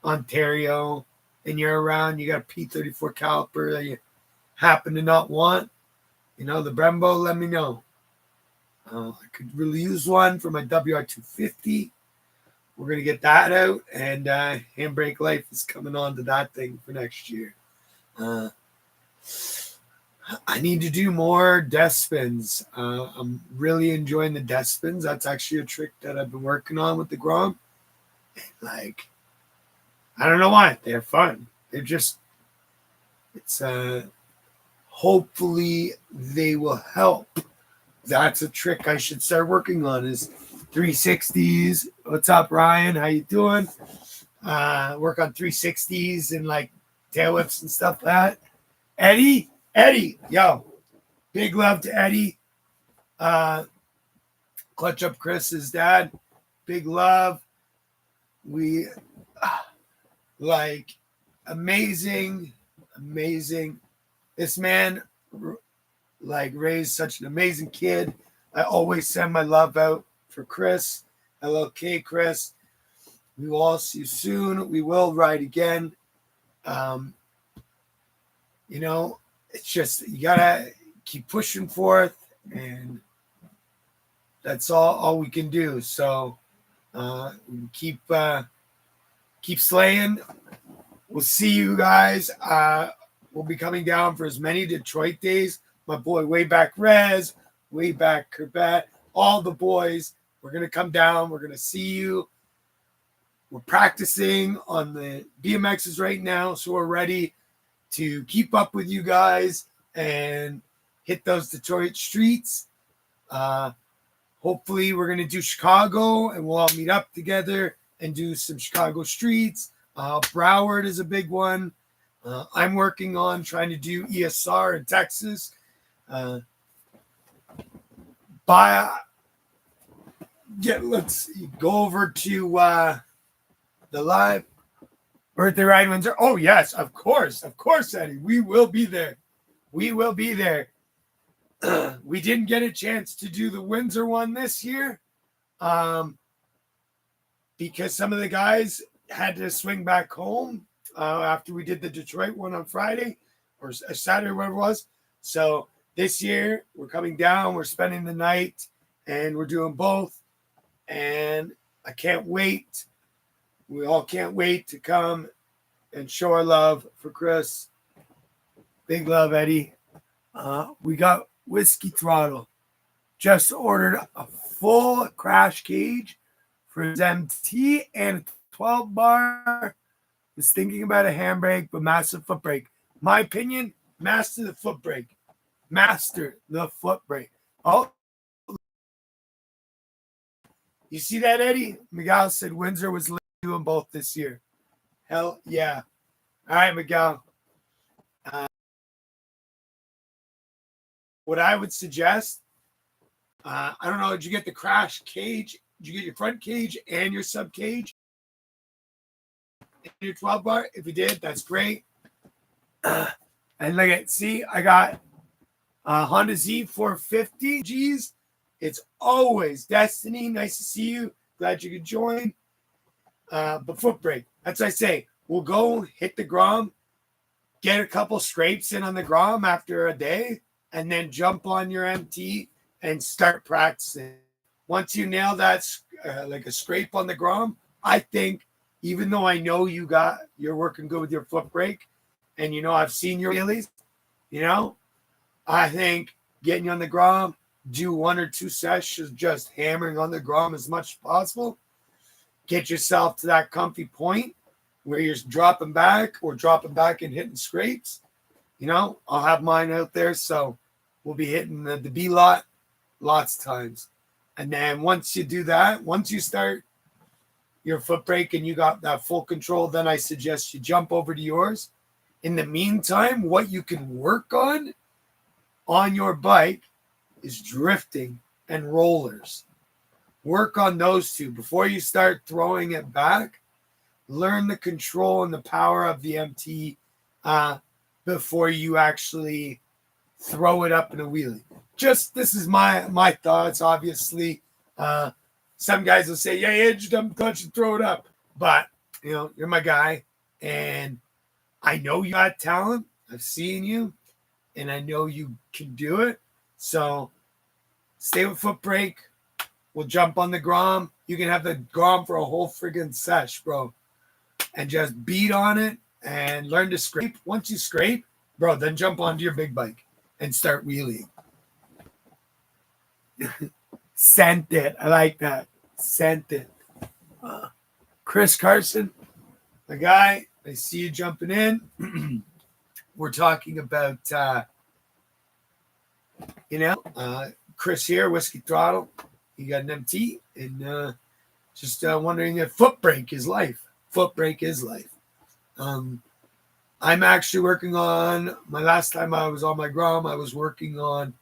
Speaker 1: Ontario and you're around, you got a P34 caliper that you happen to not want, the Brembo, let me know. I could really use one for my WR250. We're going to get that out, and Handbrake Life is coming on to that thing for next year. I need to do more death spins. I'm really enjoying the death spins. That's actually a trick that I've been working on with the Grom. Like, I don't know why. They're fun. It's hopefully they will help. That's a trick I should start working on is 360s. What's up, Ryan? How you doing? Work on 360s and like tail whips and stuff like that. Eddie, yo, big love to Eddie. Clutch Up Chris's dad, big love. We like amazing. This man like raised such an amazing kid. I always send my love out for Chris. LLK Chris. We will all see you soon. We will ride again. It's just you gotta keep pushing forth, and that's all we can do. So keep slaying. We'll see you guys. We'll be coming down for as many Detroit days. My boy Wayback Rez way back, Corbett, all the boys. We're going to come down. We're going to see you. We're practicing on the BMXs right now, so we're ready to keep up with you guys and hit those Detroit streets. Hopefully, we're going to do Chicago, and we'll all meet up together and do some Chicago streets. Broward is a big one. I'm working on trying to do ESR in Texas. Let's go over to the live birthday ride Windsor. Oh, yes, of course, Eddie. We will be there. We didn't get a chance to do the Windsor one this year because some of the guys had to swing back home after we did the Detroit one on Friday or Saturday, whatever it was. So this year we're coming down, we're spending the night, and we're doing both. And I can't wait. We all can't wait to come and show our love for Chris. Big love, Eddie. We got Whiskey Throttle. Just ordered a full crash cage for his MT and a 12 bar. Was thinking about a handbrake, but massive foot brake. My opinion, master the foot brake. Master the foot brake. Oh, you see that, Eddie? Miguel said Windsor was doing both this year. Hell yeah. All right, Miguel. What I would suggest, I don't know, did you get the crash cage? Did you get your front cage and your sub cage? Your 12 bar? If you did, that's great. And look at, see, I got Honda Z450 G's. It's always Destiny. Nice to see you. Glad you could join. But foot brake. That's what I say. We'll go hit the Grom, get a couple scrapes in on the Grom after a day, and then jump on your MT and start practicing. Once you nail that, like a scrape on the Grom, I think, even though I know you're working good with your foot brake, and I've seen your wheelies, I think getting you on the Grom, do 1 or 2 sessions just hammering on the Grom as much as possible. Get yourself to that comfy point where you're dropping back and hitting scrapes. I'll have mine out there, so we'll be hitting the B lot lots of times. And then once you do that, once you start your foot brake and you got that full control, then I suggest you jump over to yours. In the meantime, what you can work on your bike is drifting and rollers. Work on those two before you start throwing it back. Learn the control and the power of the MT before you actually throw it up in a wheelie. Just this is my thoughts. Obviously, some guys will say, "Yeah, you dump clutch and throw it up," but you're my guy, and I know you got talent. I've seen you, and I know you can do it. So stay with foot brake. We'll jump on the Grom. You can have the Grom for a whole friggin' sesh, bro. And just beat on it and learn to scrape. Once you scrape, bro, then jump onto your big bike and start wheeling. Sent it. I like that. Sent it. Chris Carson, the guy, I see you jumping in. We're talking about, Chris here, Whiskey Throttle. You got an MT, and just wondering if foot brake is life. Foot brake is life. I'm actually working on, my last time I was on my Grom, I was working on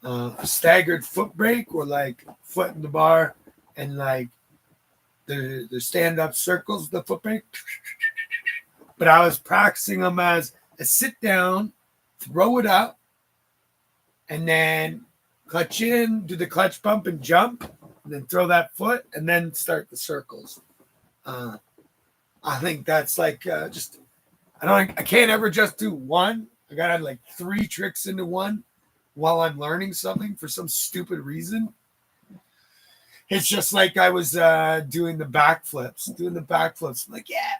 Speaker 1: a staggered foot brake, or like foot in the bar and like the stand-up circles, the foot brake. But I was practicing them as a sit down, throw it up, and then clutch in, do the clutch bump and jump, and then throw that foot, and then start the circles. I think that's like I can't ever just do one. I gotta like 3 tricks into one while I'm learning something for some stupid reason. It's just like I was doing the backflips. I'm like, yeah,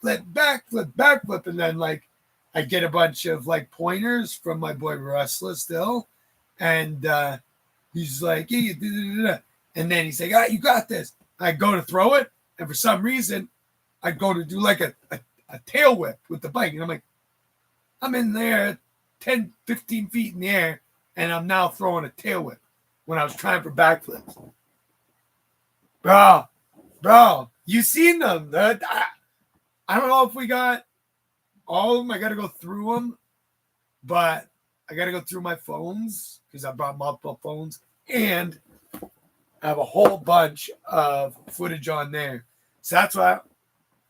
Speaker 1: backflip. And then like I get a bunch of like pointers from my boy Russell still. And He's like, yeah, and then he's like, you got this. I go to throw it, and for some reason, I go to do like a tail whip with the bike, and I'm like, I'm in there 10, 15 feet in the air, and I'm now throwing a tail whip when I was trying for backflips. Bro, you seen them? I don't know if we got all of them. I got to go through them, but I got to go through my phones because I brought multiple phones, and I have a whole bunch of footage on there. So that's why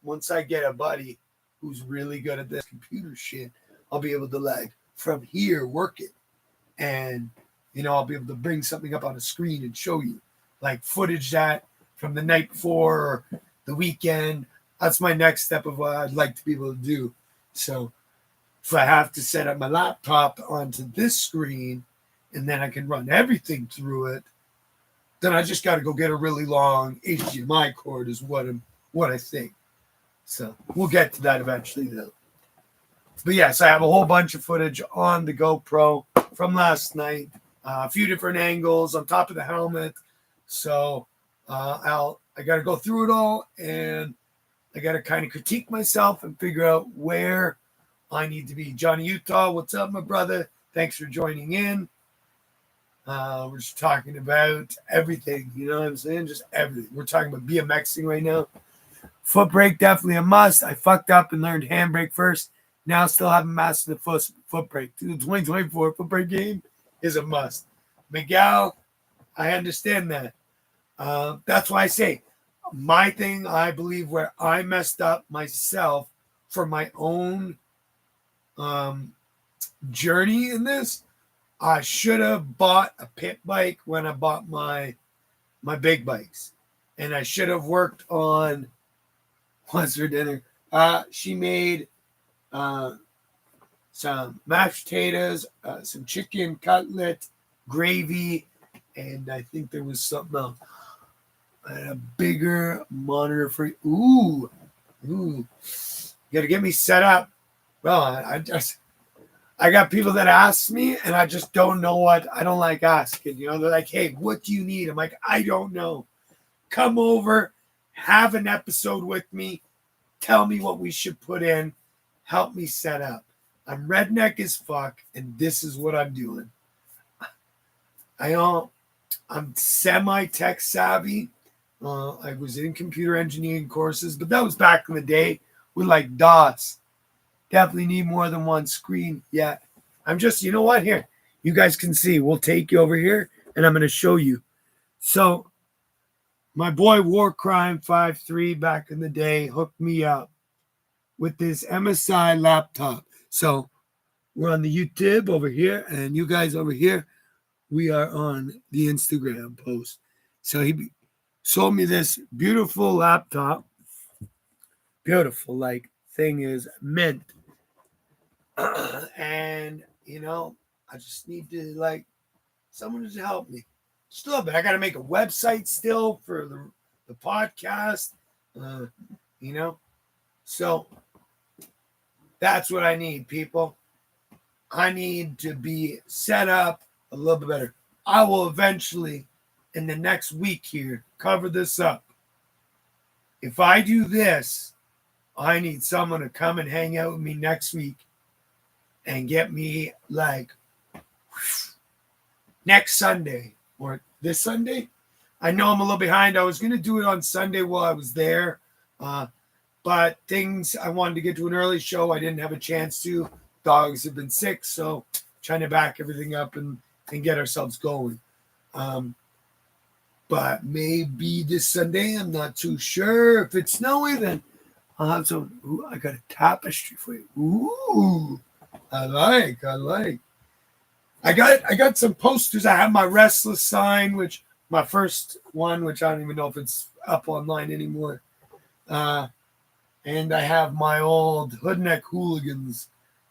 Speaker 1: once I get a buddy who's really good at this computer shit, I'll be able to like from here work it. And I'll be able to bring something up on a screen and show you like footage that from the night before or the weekend. That's my next step of what I'd like to be able to do. So if I have to set up my laptop onto this screen and then I can run everything through it, then I just got to go get a really long HDMI cord is what I think. So we'll get to that eventually though. But yes, I have a whole bunch of footage on the GoPro from last night, a few different angles on top of the helmet. So I got to go through it all, and I got to kind of critique myself and figure out where I need to be. Johnny Utah, what's up, my brother? Thanks for joining in. We're just talking about everything, you know what I'm saying? Just everything. We're talking about BMXing right now. Foot brake, definitely a must. I fucked up and learned handbrake first. Now still haven't mastered the foot brake. The 2024 foot brake game is a must. Miguel, I understand that. That's why I say my thing, I believe where I messed up myself for my own journey in this, I should have bought a pit bike when I bought my big bikes. And I should have worked on what's for dinner. She made some mashed potatoes, some chicken cutlet, gravy, and I think there was something else. A bigger monitor for you. Ooh. You gotta get me set up. Well, I got people that ask me, and I just don't know what. I don't like asking. They're like, hey, what do you need? I'm like, I don't know. Come over, have an episode with me, tell me what we should put in, help me set up. I'm redneck as fuck, and this is what I'm doing. I'm semi-tech savvy. I was in computer engineering courses, but that was back in the day with like DOS. Definitely need more than one screen. Yeah. I'm just, you know what? Here, you guys can see. We'll take you over here, and I'm going to show you. So, my boy Warcrime 53 back in the day hooked me up with this MSI laptop. So, we're on the YouTube over here, and you guys over here, we are on the Instagram post. So, he sold me this beautiful laptop. Beautiful, like, thing is mint. And, I just need to, like, someone to help me. Just a little bit. I got to make a website still for the podcast, So that's what I need, people. I need to be set up a little bit better. I will eventually, in the next week here, cover this up. If I do this, I need someone to come and hang out with me next week and get me like next Sunday or this Sunday. I know I'm a little behind. I was going to do it on Sunday while I was there. But things, I wanted to get to an early show. I didn't have a chance to. Dogs have been sick. So trying to back everything up and get ourselves going. But maybe this Sunday, I'm not too sure. If it's snowy, then I'll have some. Ooh, I got a tapestry for you. Ooh, I like. I got some posters. I have my Restless sign, which my first one, which I don't even know if it's up online anymore. And I have my old Hoodneck Hooligans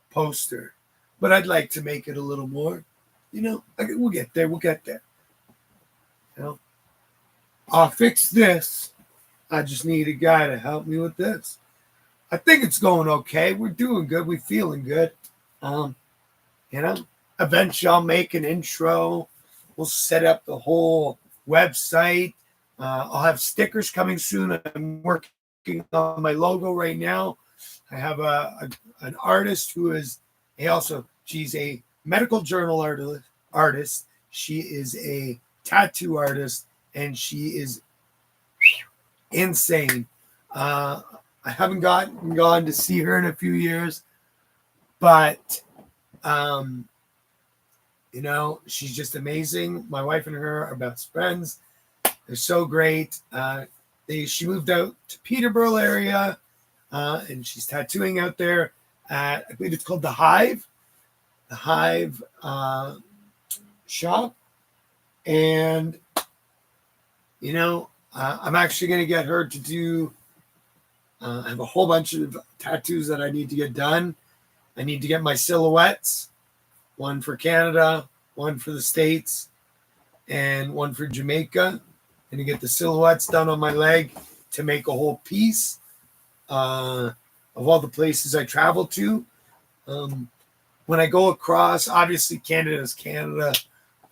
Speaker 1: poster. But I'd like to make it a little more. We'll get there. I'll fix this. I just need a guy to help me with this. I think it's going okay. We're doing good. We're feeling good. Eventually I'll make an intro We'll set up the whole website. I'll have stickers coming soon. I'm working on my logo right now. I have an artist who is she's a medical journal artist. She is a tattoo artist, and she is insane. I haven't gone to see her in a few years, but she's just amazing. My wife and her are best friends. They're so great. She moved out to Peterborough area, and she's tattooing out there at, I believe it's called the Hive shop. And I'm actually going to get her to do. I have a whole bunch of tattoos that I need to get done. I need to get my silhouettes, one for Canada, one for the States, and one for Jamaica. And to get the silhouettes done on my leg to make a whole piece of all the places I travel to. When I go across, obviously Canada is Canada.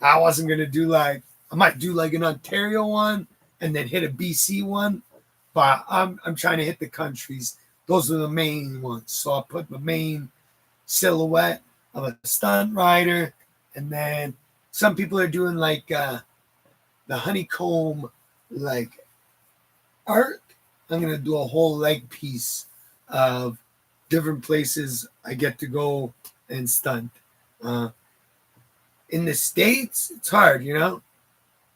Speaker 1: I wasn't going to do I might do an Ontario one and then hit a BC one. But I'm trying to hit the countries. Those are the main ones. So I'll put my main silhouette of a stunt rider. And then some people are doing the honeycomb art. I'm going to do a whole leg piece of different places I get to go and stunt. In the States, it's hard, I'd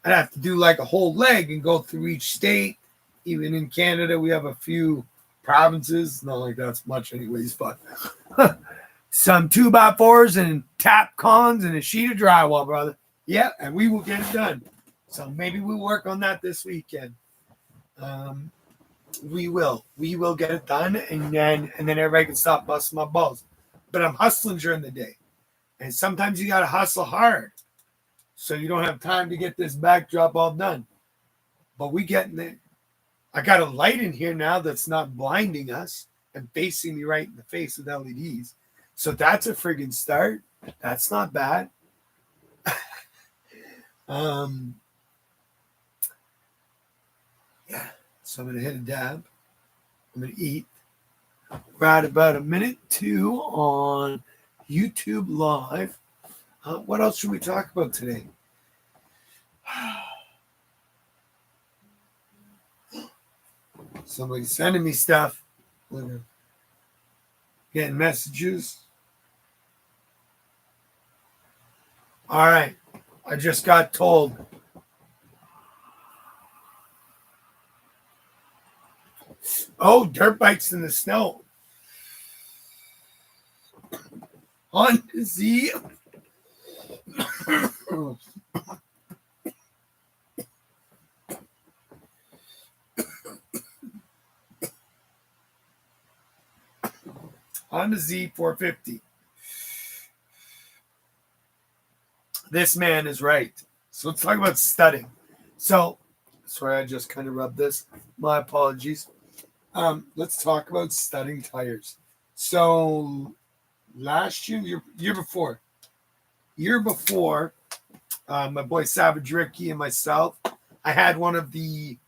Speaker 1: have to do a whole leg and go through each state. Even in Canada, we have a few provinces. Not like that's much anyways, but some 2x4s and tap cons and a sheet of drywall, brother. Yeah, and we will get it done. So maybe we'll work on that this weekend. We will get it done, and then everybody can stop busting my balls. But I'm hustling during the day. And sometimes you got to hustle hard. So you don't have time to get this backdrop all done. But we getting there. I got a light in here now that's not blinding us and facing me right in the face with LEDs. So that's a friggin' start. That's not bad. Yeah. So I'm going to hit a dab. I'm going to eat. We're at about 1 minute 2 on YouTube Live. What else should we talk about today? Somebody's sending me stuff. Getting messages. All right. I just got told. Oh, dirt bikes in the snow. On Z. On the Z450. This man is right. So let's talk about studding. So, sorry, I just kind of rubbed this. My apologies. Let's talk about studding tires. So last year before, my boy Savage Ricky and myself, I had one of the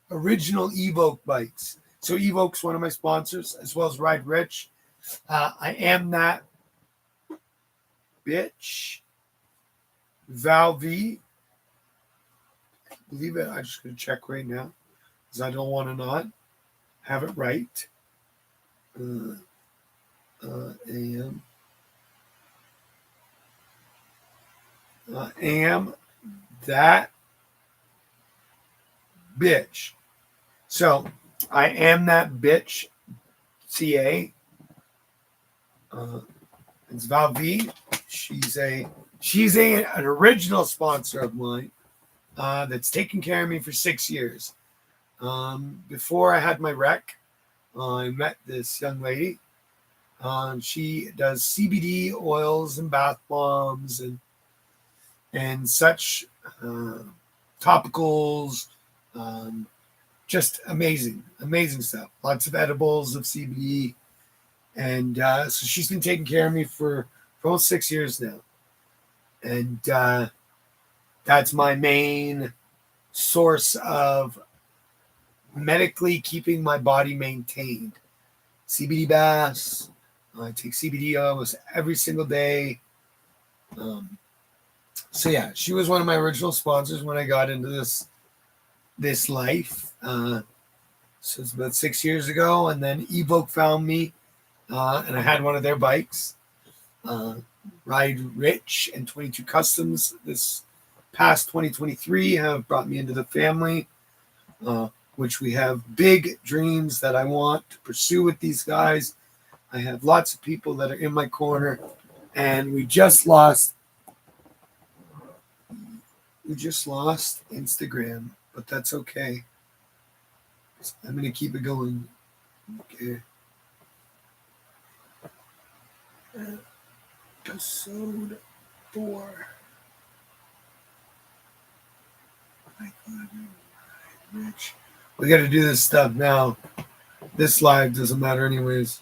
Speaker 1: original Evoque bikes. So Evoque's one of my sponsors, as well as Ride Rich. I am that bitch. Valve. Believe it. I'm just going to check right now because I don't want to not have it right. Am that bitch. So I am that bitch. CA. It's Valve. She's an original sponsor of mine that's taken care of me for 6 years. Before I had my wreck, I met this young lady. She does CBD oils and bath bombs and such topicals. Just amazing stuff. Lots of edibles of CBD. And so she's been taking care of me for almost 6 years now. And that That's my main source of medically keeping my body maintained. CBD baths. I take CBD almost every single day. Um, so yeah, she was one of my original sponsors when I got into this life. So it's about 6 years ago, and then Evoke found me, and I had one of their bikes. Uh, Ride Rich and 22 Customs this past 2023 have brought me into the family, which we have big dreams that I want to pursue with these guys. I have lots of people that are in my corner, and we just lost Instagram, but that's okay. I'm gonna keep it going. Okay. Episode 4. Rich. We got to do this stuff now. This live doesn't matter anyways.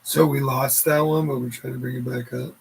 Speaker 1: So we lost that one, but we're trying to bring it back up.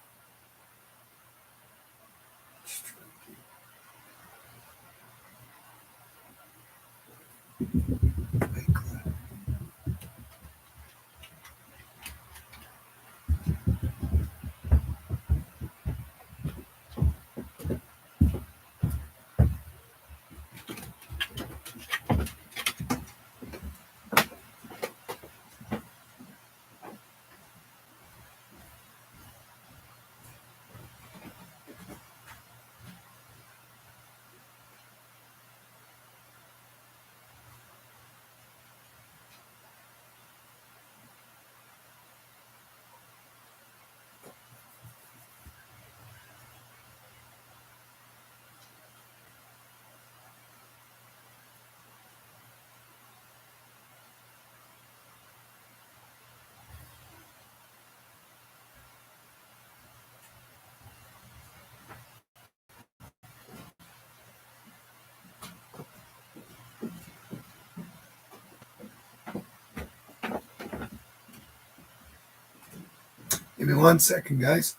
Speaker 1: Give me 1 second, guys.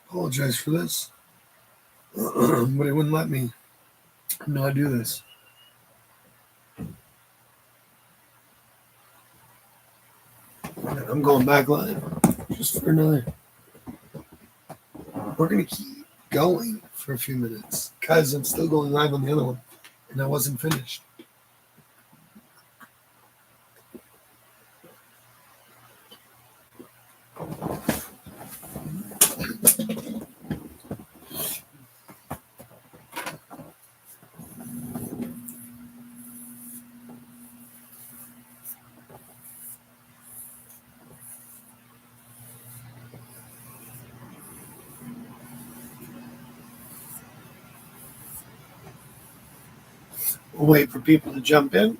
Speaker 1: Apologize for this. But it wouldn't let me not do this. I'm going back live just for another. We're going to keep going for a few minutes because I'm still going live on the other one and I wasn't finished. We'll wait for people to jump in.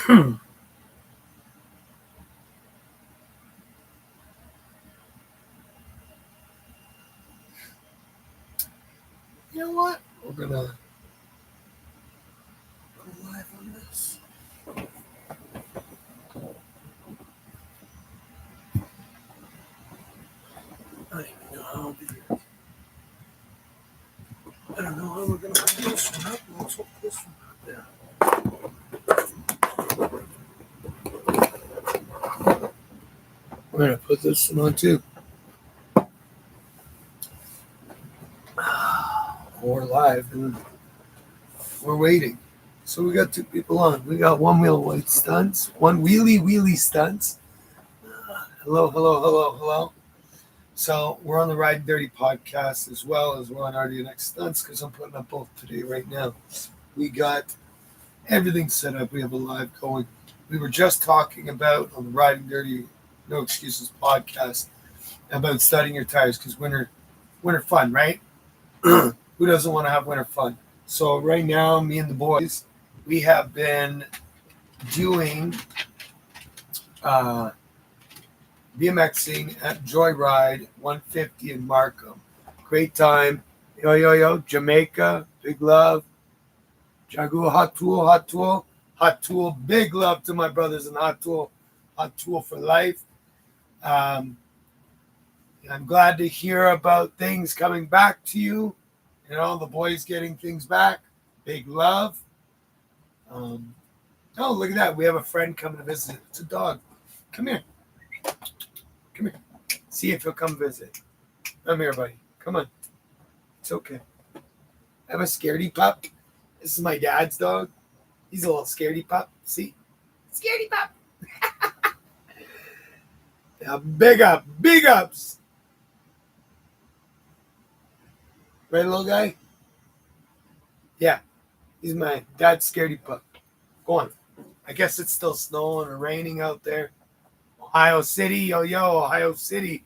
Speaker 1: You know what? We're gonna go live on this. I don't even know how I'll do it. I don't know how we're gonna put this one up. Let's hope this one up there. We're gonna put this one on too. We're live and we're waiting. So we got two people on. We got one wheel white stunts, one wheelie stunts. Hello, hello, hello, hello. So we're on the Ride Dirty podcast as well as we're on RDNX Stunts because I'm putting up both today right now. We got everything set up. We have a live going. We were just talking about on the Riding Dirty No Excuses podcast about studying your tires because winter fun, right? Who doesn't want to have winter fun? So right now, me and the boys, we have been doing BMXing at Joyride 150 in Markham. Great time. Yo, yo, yo, Jamaica, big love. Jagu, Hot Tool, Hot Tool, Hot Tool. Big love to my brothers in Hot Tool for life. I'm glad to hear about things coming back to you. You know, the boys getting things back. Big love. Oh, look at that. We have a friend coming to visit. It's a dog. Come here. Come here. See if he'll come visit. Come here, buddy. Come on. It's okay. I have a scaredy pup. This is my dad's dog. He's a little scaredy pup. See? Scaredy pup. Yeah, big ups. Right, little guy? Yeah. He's my dad's scaredy pup. Go on. I guess it's still snowing or raining out there. Ohio City, yo, Ohio City.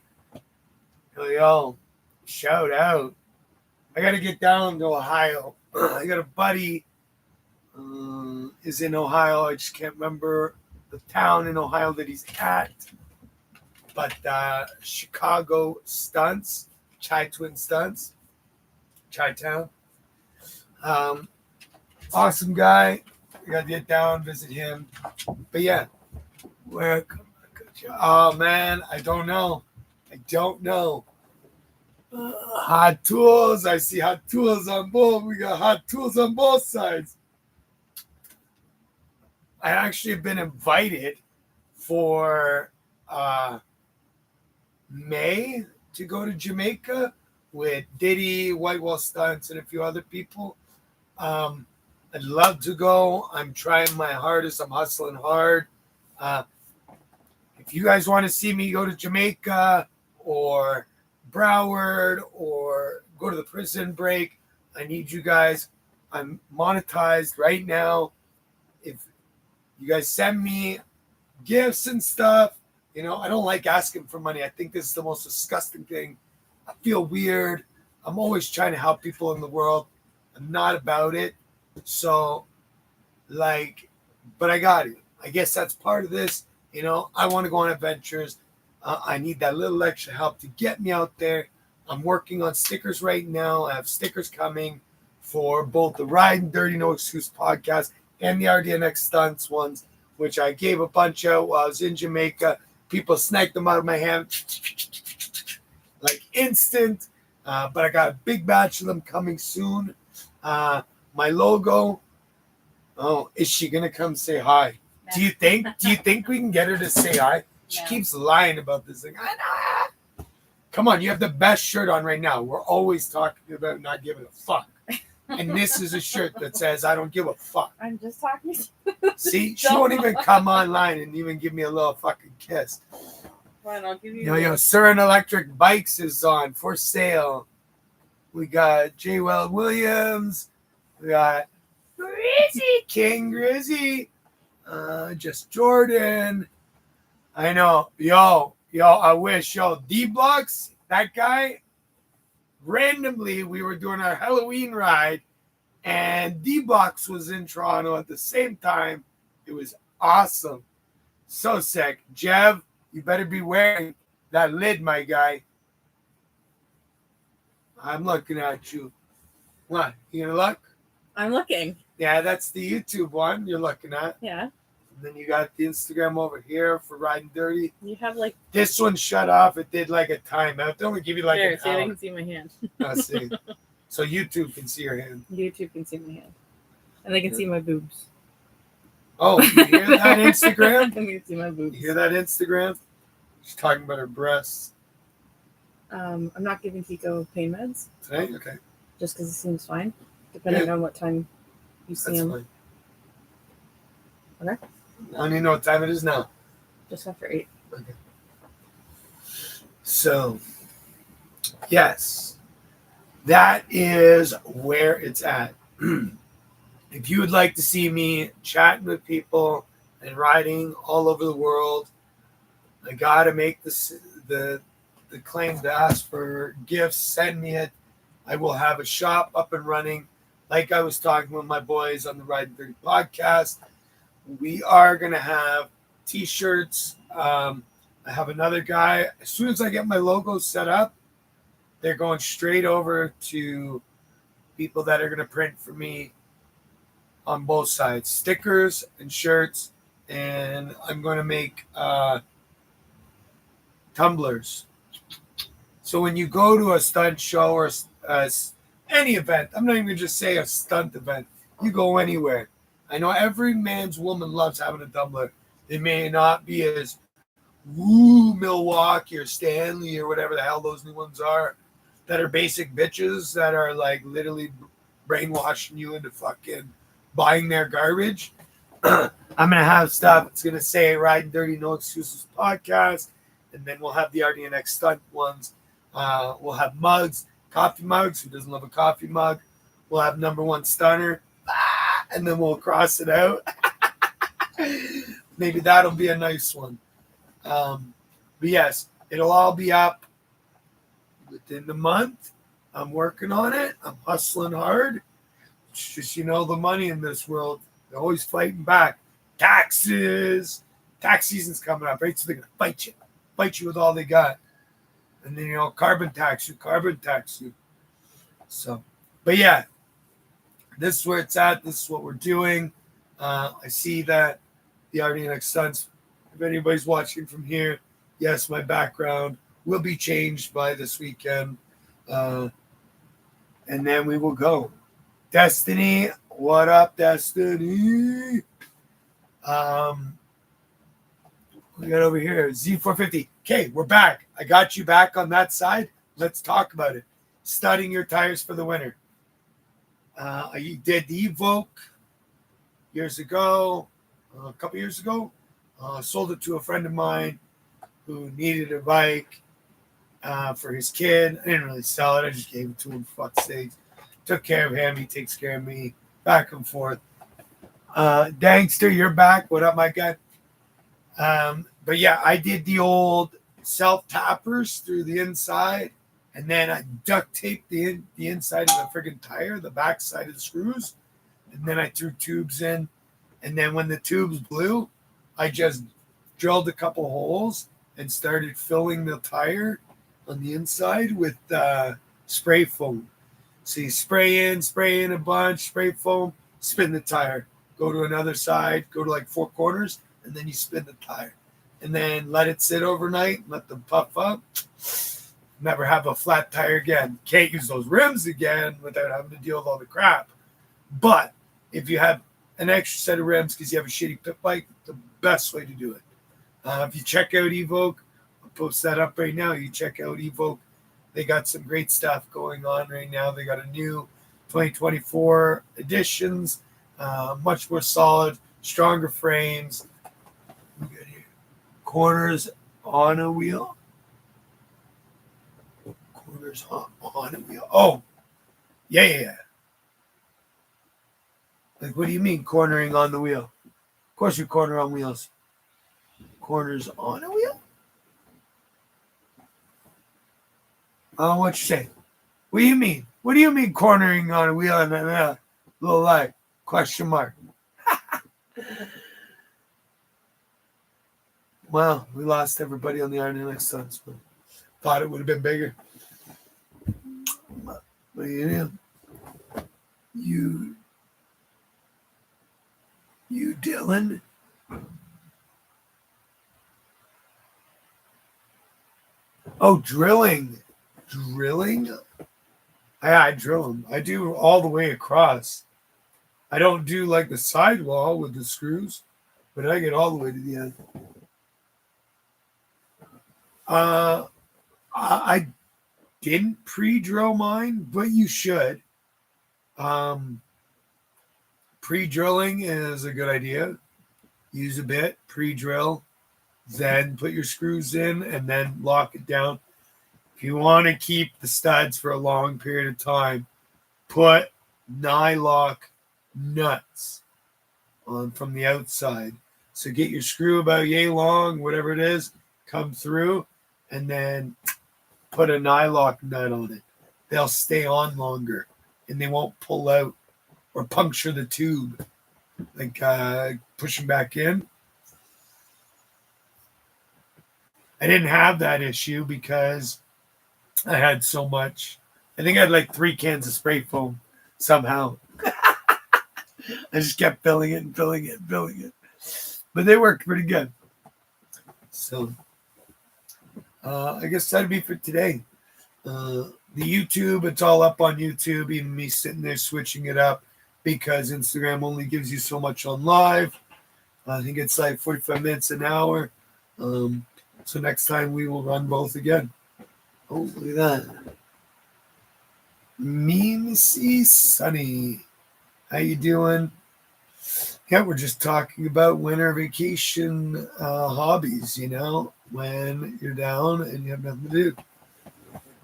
Speaker 1: Yo, shout out. I got to get down to Ohio. I got a buddy is in Ohio. I just can't remember the town in Ohio that he's at. But Chicago Stunts, Chi-Twin Stunts, Chi-Town. Awesome guy. I got to get down, visit him. But yeah, where? Oh man, I don't know. Hot Tools. I see Hot Tools on both. We got Hot Tools on both sides. I actually have been invited for May to go to Jamaica with Diddy, Whitewall Stunts, and a few other people. I'd love to go. I'm trying my hardest. I'm hustling hard. If you guys want to see me go to Jamaica or Broward or go to the prison break, I need you guys. I'm monetized right now. If you guys send me gifts and stuff, you know, I don't like asking for money. I think this is the most disgusting thing. I feel weird. I'm always trying to help people in the world. I'm not about it. So, but I got it. I guess that's part of this. You know, I want to go on adventures. I need that little extra help to get me out there. I'm working on stickers right now. I have stickers coming for both the Ride and Dirty No Excuse podcast and the RDNX Stunts ones, which I gave a bunch out while I was in Jamaica. People sniped them out of my hand like instant. But I got a big batch of them coming soon. My logo. Oh, is she gonna come say hi? No. Do you think we can get her to say hi? She keeps lying about this thing. I know. Come on, you have the best shirt on right now. We're always talking about not giving a fuck. And this is a shirt that says I don't give a fuck.
Speaker 3: I'm just talking to
Speaker 1: you. See, she won't even come online and even give me a little fucking kiss.
Speaker 3: Fine, I'll give you.
Speaker 1: Yo, Surin Electric Bikes is on for sale. We got J. Well Williams. We got Grizzy, King Grizzy. Just Jordan. I know. Yo, I wish. D-Blocks, that guy. Randomly, we were doing our Halloween ride, and D-Blocks was in Toronto at the same time. It was Awesome. So sick. Jev, you better be wearing that lid, my guy. I'm looking at you. What? You gonna look?
Speaker 3: I'm looking.
Speaker 1: Yeah, that's the YouTube one you're looking at.
Speaker 3: Yeah.
Speaker 1: And then you got the Instagram over here for Riding Dirty.
Speaker 3: You have like.
Speaker 1: This one shut off. It did like a timeout. They only give you like
Speaker 3: There,
Speaker 1: an
Speaker 3: see, they
Speaker 1: hour.
Speaker 3: can see my hand.
Speaker 1: I see. So YouTube can see your hand.
Speaker 3: YouTube can see my hand. And they can see my boobs.
Speaker 1: Oh, you hear that, Instagram?
Speaker 3: They can see my boobs.
Speaker 1: You hear that, Instagram? She's talking about her breasts.
Speaker 3: I'm not giving Kiko pain meds
Speaker 1: Today? Okay.
Speaker 3: just because it seems fine, depending
Speaker 1: Yeah.
Speaker 3: on what time you see
Speaker 1: That's
Speaker 3: him.
Speaker 1: fine.
Speaker 3: Okay.
Speaker 1: I don't even know what time it is now.
Speaker 3: Just after 8.
Speaker 1: Okay. So, yes, that is where it's at. If you would like to see me chatting with people and riding all over the world, I gotta make the claim to ask for gifts. Send me it. I will have a shop up and running. Like I was talking with my boys on the Ride 30 podcast, we are gonna have t-shirts. I have another guy. As soon as I get my logo set up, they're going straight over to people that are gonna print for me on both sides, stickers and shirts, and I'm going to make tumblers. So when you go to a stunt show or any event, I'm not even going to just say a stunt event, you go anywhere. I know every man's woman loves having a tumbler. They may not be as woo Milwaukee or Stanley or whatever the hell those new ones are, that are basic bitches that are like literally brainwashing you into fucking buying their garbage. I'm gonna have stuff. It's gonna say "Riding Dirty, No Excuses" podcast, and then we'll have the RDNX stunt ones. We'll have mugs, coffee mugs. Who doesn't love a coffee mug? We'll have number one stunner, and then we'll cross it out. Maybe that'll be a nice one. But yes, it'll all be up within the month. I'm working on it. I'm hustling hard. It's just, the money in this world, they're always fighting back. Taxes. Tax season's coming up, right? So they're going to fight you with all they got. And then, carbon tax you. So, but yeah, this is where it's at. This is what we're doing. I see that the RDNX stunts, if anybody's watching from here, yes, my background will be changed by this weekend. And then we will go. Destiny, what up, Destiny? We got over here Z450. Okay, we're back. I got you back on that side. Let's talk about it. Studying your tires for the winter. I did the Evoke years ago, a couple years ago. Sold it to a friend of mine who needed a bike for his kid. I didn't really sell it. I just gave it to him, for fuck's sake. Took care of him. He takes care of me. Back and forth. Dangster, you're back. What up, my guy? But yeah, I did the old self-tappers through the inside. And then I duct taped the inside of the friggin' tire, the back side of the screws. And then I threw tubes in. And then when the tubes blew, I just drilled a couple holes and started filling the tire on the inside with spray foam. So you spray in a bunch, spray foam, spin the tire, go to another side, go to like 4 corners, and then you spin the tire. And then let it sit overnight, let them puff up. Never have a flat tire again. Can't use those rims again without having to deal with all the crap. But if you have an extra set of rims because you have a shitty pit bike, the best way to do it. If you check out Evoke, I'll post that up right now. You check out Evoke. They got some great stuff going on right now. They got a new 2024 editions, much more solid, stronger frames. We got here corners on a wheel. Corners on a wheel. Oh, yeah. Like, what do you mean cornering on the wheel? Of course you corner on wheels. Corners on a wheel? What you say? What do you mean? What do you mean cornering on a wheel and a little light? Question mark. Well, we lost everybody on the Ironix Suns. Thought it would have been bigger. But you Dylan. Oh, drilling. I drill them. I do all the way across. I don't do like the sidewall with the screws, but I get all the way to the end. I didn't pre-drill mine, but you should. Pre-drilling is a good idea. Use a bit, pre-drill, then put your screws in, and then lock it down. If you want to keep the studs for a long period of time, put nylock nuts on from the outside. So get your screw about yay long, whatever it is, come through, and then put a nylock nut on it. They'll stay on longer, and they won't pull out or puncture the tube, like pushing back in. I didn't have that issue because I had so much. I think I had like 3 cans of spray foam somehow. I just kept filling it. But they worked pretty good. So I guess that'd be for today. The YouTube, it's all up on YouTube, even me sitting there switching it up because Instagram only gives you so much on live. I think it's like 45 minutes an hour. So next time we will run both again. Oh, look at that. Mimsy Sunny. How you doing? Yeah, we're just talking about winter vacation hobbies, when you're down and you have nothing to do.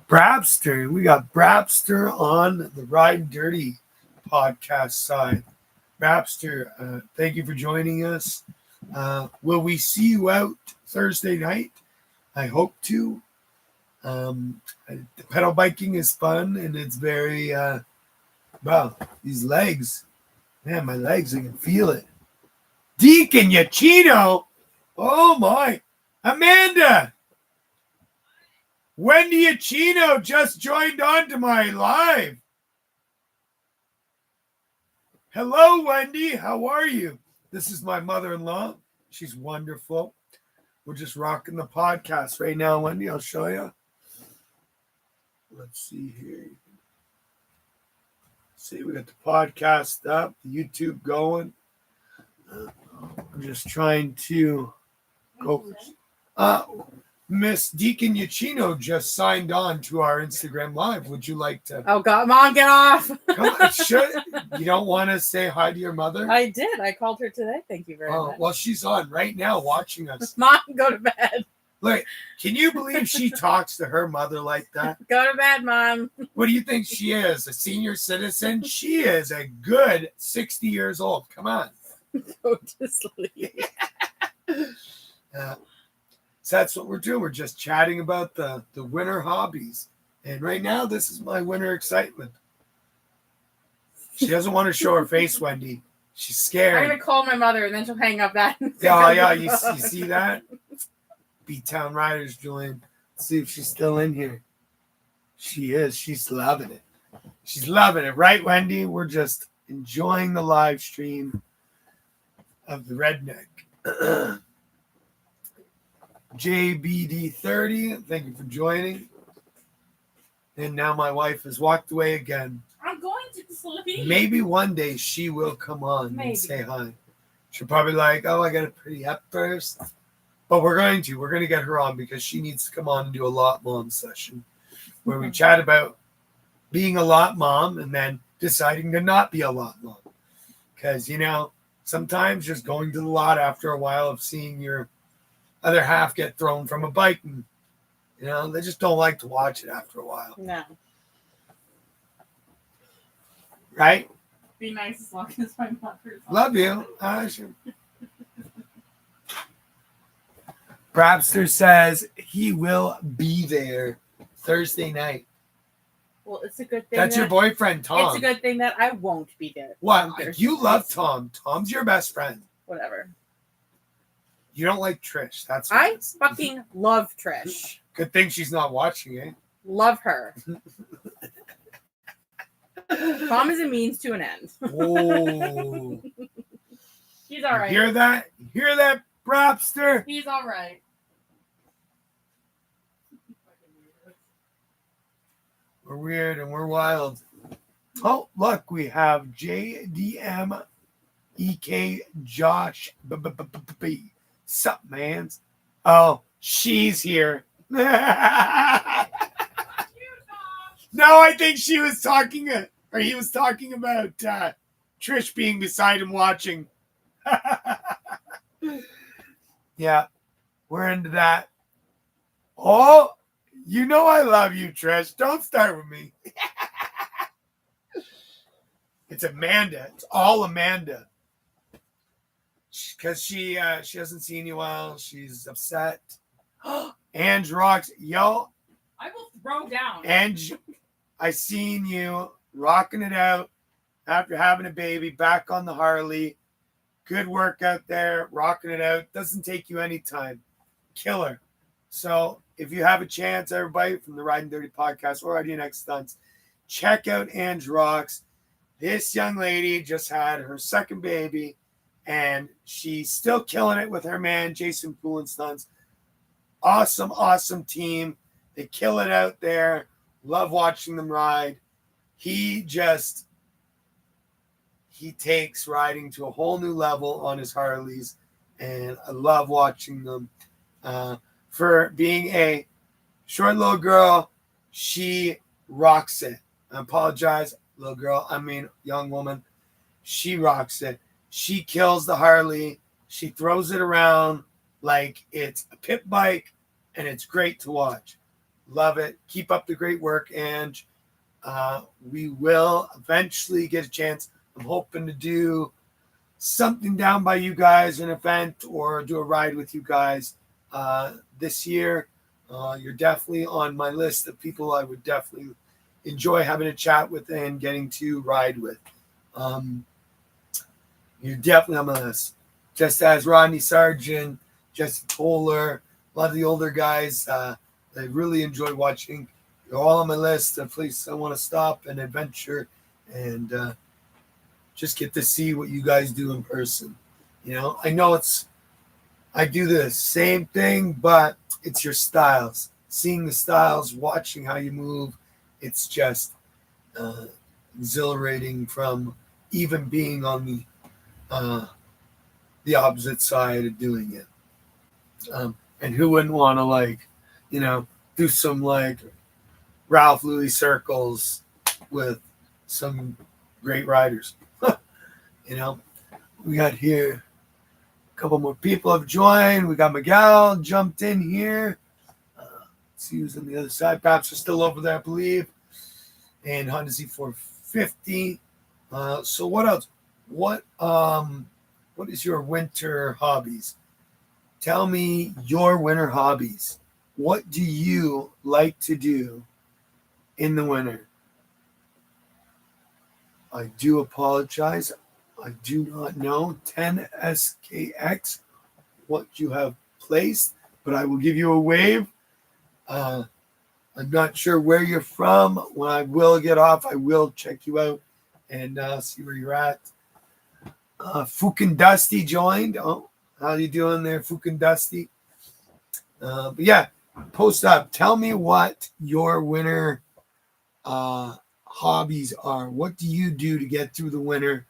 Speaker 1: Brabster. We got Brabster on the Ride and Dirty podcast side. Brabster, thank you for joining us. Will we see you out Thursday night? I hope to. Pedal biking is fun, and it's very, these legs. Man, my legs, I can feel it. Deacon Yachino. Oh, my. Amanda. Wendy Yachino just joined on to my live. Hello, Wendy. How are you? This is my mother-in-law. She's wonderful. We're just rocking the podcast right now, Wendy. I'll show you. Let's see here. See, we got the podcast up, the YouTube going. I'm just trying to go. Miss Deacon Yachino just signed on to our Instagram Live. Would you like to?
Speaker 3: Oh, God, Mom, get off.
Speaker 1: Come on, you don't want to say hi to your mother?
Speaker 3: I did. I called her today. Thank you very much.
Speaker 1: Well, she's on right now watching us.
Speaker 3: Mom, go to bed.
Speaker 1: Look, can you believe she talks to her mother like that?
Speaker 3: Go to bed, Mom.
Speaker 1: What do you think she is? A senior citizen? She is a good 60 years old. Come on.
Speaker 3: Go to sleep.
Speaker 1: So that's what we're doing. We're just chatting about the winter hobbies. And right now, this is my winter excitement. She doesn't want to show her face, Wendy. She's scared.
Speaker 3: I'm going to call my mother, and then she'll hang up that.
Speaker 1: Yeah, you see that? B-Town Riders, Julian. Let's see if she's still in here. She is. She's loving it. She's loving it. Right, Wendy? We're just enjoying the live stream of the redneck. JBD30, thank you for joining. And now my wife has walked away again.
Speaker 3: I'm going to sleep.
Speaker 1: Maybe one day she will come on and say hi. She'll probably like, oh, I got to pretty up first. But we're going to get her on because she needs to come on and do a lot mom session where we chat about being a lot mom and then deciding to not be a lot mom. Because, sometimes just going to the lot after a while of seeing your other half get thrown from a bike and, they just don't like to watch it after a while.
Speaker 3: No.
Speaker 1: Right?
Speaker 3: Be nice as long as my mother's on.
Speaker 1: Love you. Sure. Brabster says he will be there Thursday night.
Speaker 3: Well, it's a good thing.
Speaker 1: That's your boyfriend, Tom.
Speaker 3: It's a good thing that I won't be there.
Speaker 1: What? You love Tom. Tom's your best friend.
Speaker 3: Whatever.
Speaker 1: You don't like Trish. That's what
Speaker 3: I
Speaker 1: it is.
Speaker 3: fucking love Trish.
Speaker 1: Good thing she's not watching, eh?
Speaker 3: Love her. Calm is a means to an end.
Speaker 1: Oh.
Speaker 3: He's all right.
Speaker 1: You hear that? You hear that, Brapster?
Speaker 3: He's all right.
Speaker 1: We're weird and we're wild. Oh, look, we have JDM EK Josh B. Sup, mans? Oh, she's here. No, I think she was talking, or he was talking about Trish being beside him watching. Yeah, we're into that. Oh, you know I love you, Trish. Don't start with me. It's Amanda. It's all Amanda. Because she hasn't seen you well. She's upset. Ange rocks. Yo,
Speaker 3: I will throw down.
Speaker 1: Ange, I seen you rocking it out after having a baby, back on the Harley. Good work out there, rocking it out. Doesn't take you any time. Killer. So if you have a chance, everybody, from the Riding Dirty podcast or Idea Next Stunts, check out Ange Rocks. This young lady just had her second baby, and she's still killing it with her man, Jason Poole and Stunts. Awesome, awesome team. They kill it out there. Love watching them ride. He takes riding to a whole new level on his Harleys, and I love watching them. For being a short little girl, she rocks it. I apologize, little girl. I mean, young woman. She rocks it. She kills the Harley. She throws it around like it's a pit bike, and it's great to watch. Love it. Keep up the great work, Ange. We will eventually get a chance. I'm hoping to do something down by you guys, an event, or do a ride with you guys this year. You're definitely on my list of people I would definitely enjoy having a chat with and getting to ride with. You're definitely on my list. Just as Rodney Sargent, Jesse Toller, a lot of the older guys, I really enjoy watching. You're all on my list of places I want to stop and adventure and just get to see what you guys do in person. You know, I know I do the same thing, but it's your styles. Seeing the styles, watching how you move, it's just exhilarating from even being on the opposite side of doing it. And who wouldn't want to do some Ralph Louis circles with some great riders? We got here a couple more people have joined. We got Miguel jumped in here. Let's see who's on the other side. Perhaps are still over there, I believe. And Honda Z450. So what else? What is your winter hobbies? Tell me your winter hobbies. What do you like to do in the winter? I do apologize. I do not know 10SKX what you have placed, but I will give you a wave. I'm not sure where you're from. When I will get off, I will check you out and see where you're at. Fukin Dusty joined. Oh, how you doing there, Fukin Dusty? But yeah, post up. Tell me what your winter hobbies are. What do you do to get through the winter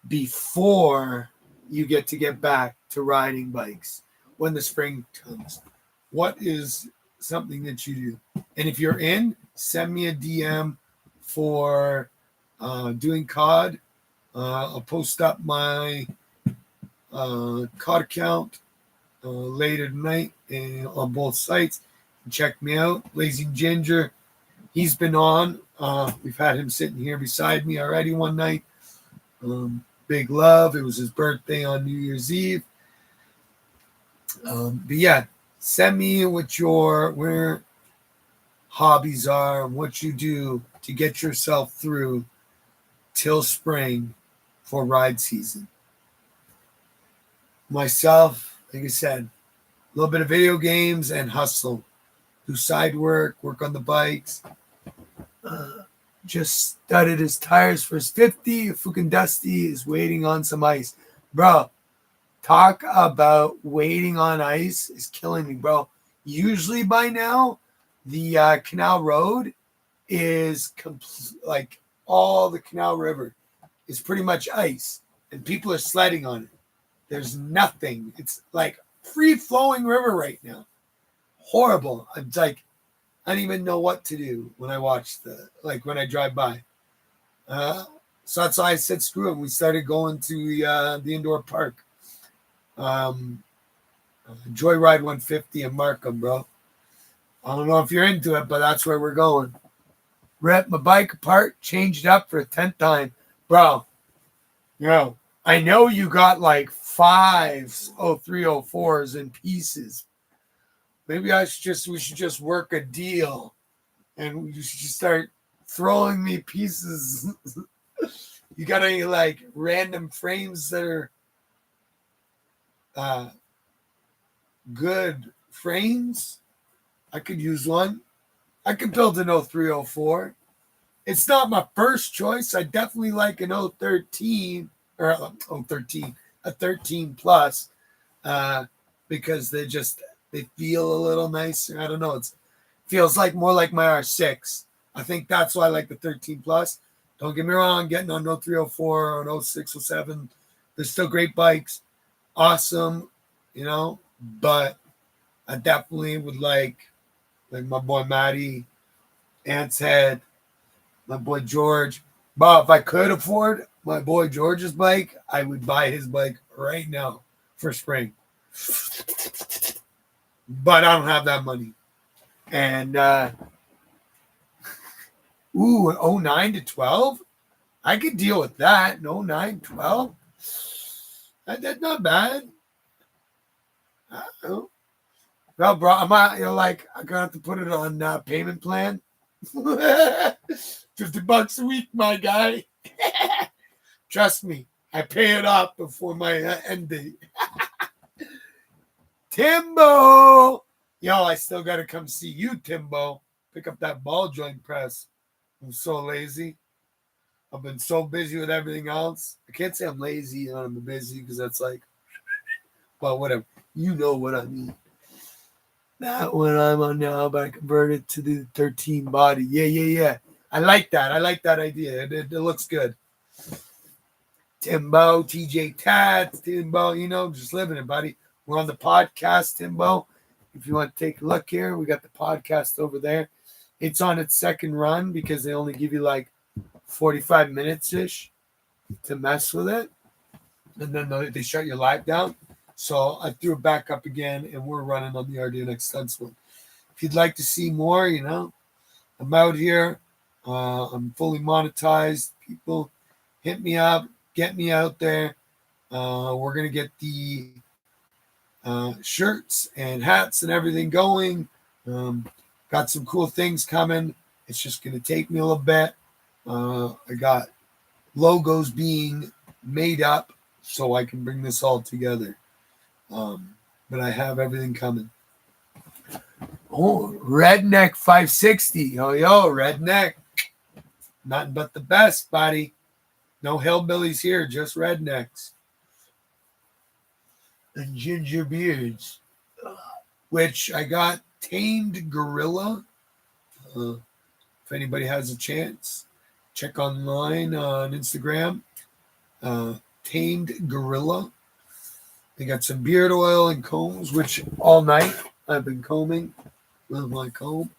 Speaker 1: before you get back to riding bikes when the spring comes? What is something that you do? And if you're in, send me a DM for doing COD. I'll post up my COD account later tonight and on both sites. Check me out. Lazy Ginger, he's been on. We've had him sitting here beside me already one night. Big love. It was his birthday on New Year's Eve. But yeah, send me what your winter hobbies are and what you do to get yourself through till spring for ride season. Myself, like I said, a little bit of video games and hustle. Do side work on the bikes. Just studded his tires for his 50. Fucking Dusty is waiting on some ice. Bro, talk about waiting on ice is killing me, bro. Usually by now, the Canal Road is like all the Canal River is pretty much ice, and people are sledding on it. There's nothing. It's like free flowing river right now. Horrible. I'm like, I don't even know what to do when I watch when I drive by. So that's why I said screw it. We started going to the indoor park. Joyride 150 in Markham, bro. I don't know if you're into it, but that's where we're going. Ripped my bike apart, changed it up for a 10th time. Bro, I know you got like 304s in pieces. Maybe we should just work a deal and you should just start throwing me pieces. You got any like random frames that are good frames? I could use one. I could build an 0304. It's not my first choice. I definitely like an 013 or 013, a 13 plus, because they feel a little nicer. I don't know. It feels like more like my R6. I think that's why I like the 13 plus. Don't get me wrong, getting on 0304 or an 0607, they're still great bikes. Awesome, but I definitely would like my boy Matty, Ant's Head, my boy George. But if I could afford my boy George's bike, I would buy his bike right now for spring. But I don't have that money. And 09 to 12? I could deal with that. 09, 12? That's not bad. I don't know. Well, bro, I'm gonna have to put it on payment plan. $50 a week, my guy. Trust me, I pay it off before my end date. Timbo, I still gotta come see you, Timbo. Pick up that ball joint press. I'm so lazy. I've been so busy with everything else. I can't say I'm lazy and I'm busy because that's like, well, whatever. You know what I mean. That one I'm on now, but I convert it to the 13 body. Yeah. I like that. I like that idea. It looks good. Timbo, TJ Tats, Timbo, just living it, buddy. We're on the podcast, Timbo. If you want to take a look here, we got the podcast over there. It's on its second run because they only give you like 45 minutes-ish to mess with it. And then they shut your live down. So I threw it back up again, and we're running on the RDNX Stunts one. If you'd like to see more, I'm out here. I'm fully monetized. People, hit me up. Get me out there. We're going to get the shirts and hats and everything going. Got some cool things coming. It's just going to take me a little bit. I got logos being made up so I can bring this all together. But I have everything coming. Oh, Redneck 560. Yo, Redneck. Nothing but the best, buddy. No hillbillies here, just rednecks. And ginger beards. Which I got Tamed Gorilla. If anybody has a chance, check online on Instagram. Tamed Gorilla. They got some beard oil and combs, which all night I've been combing with my comb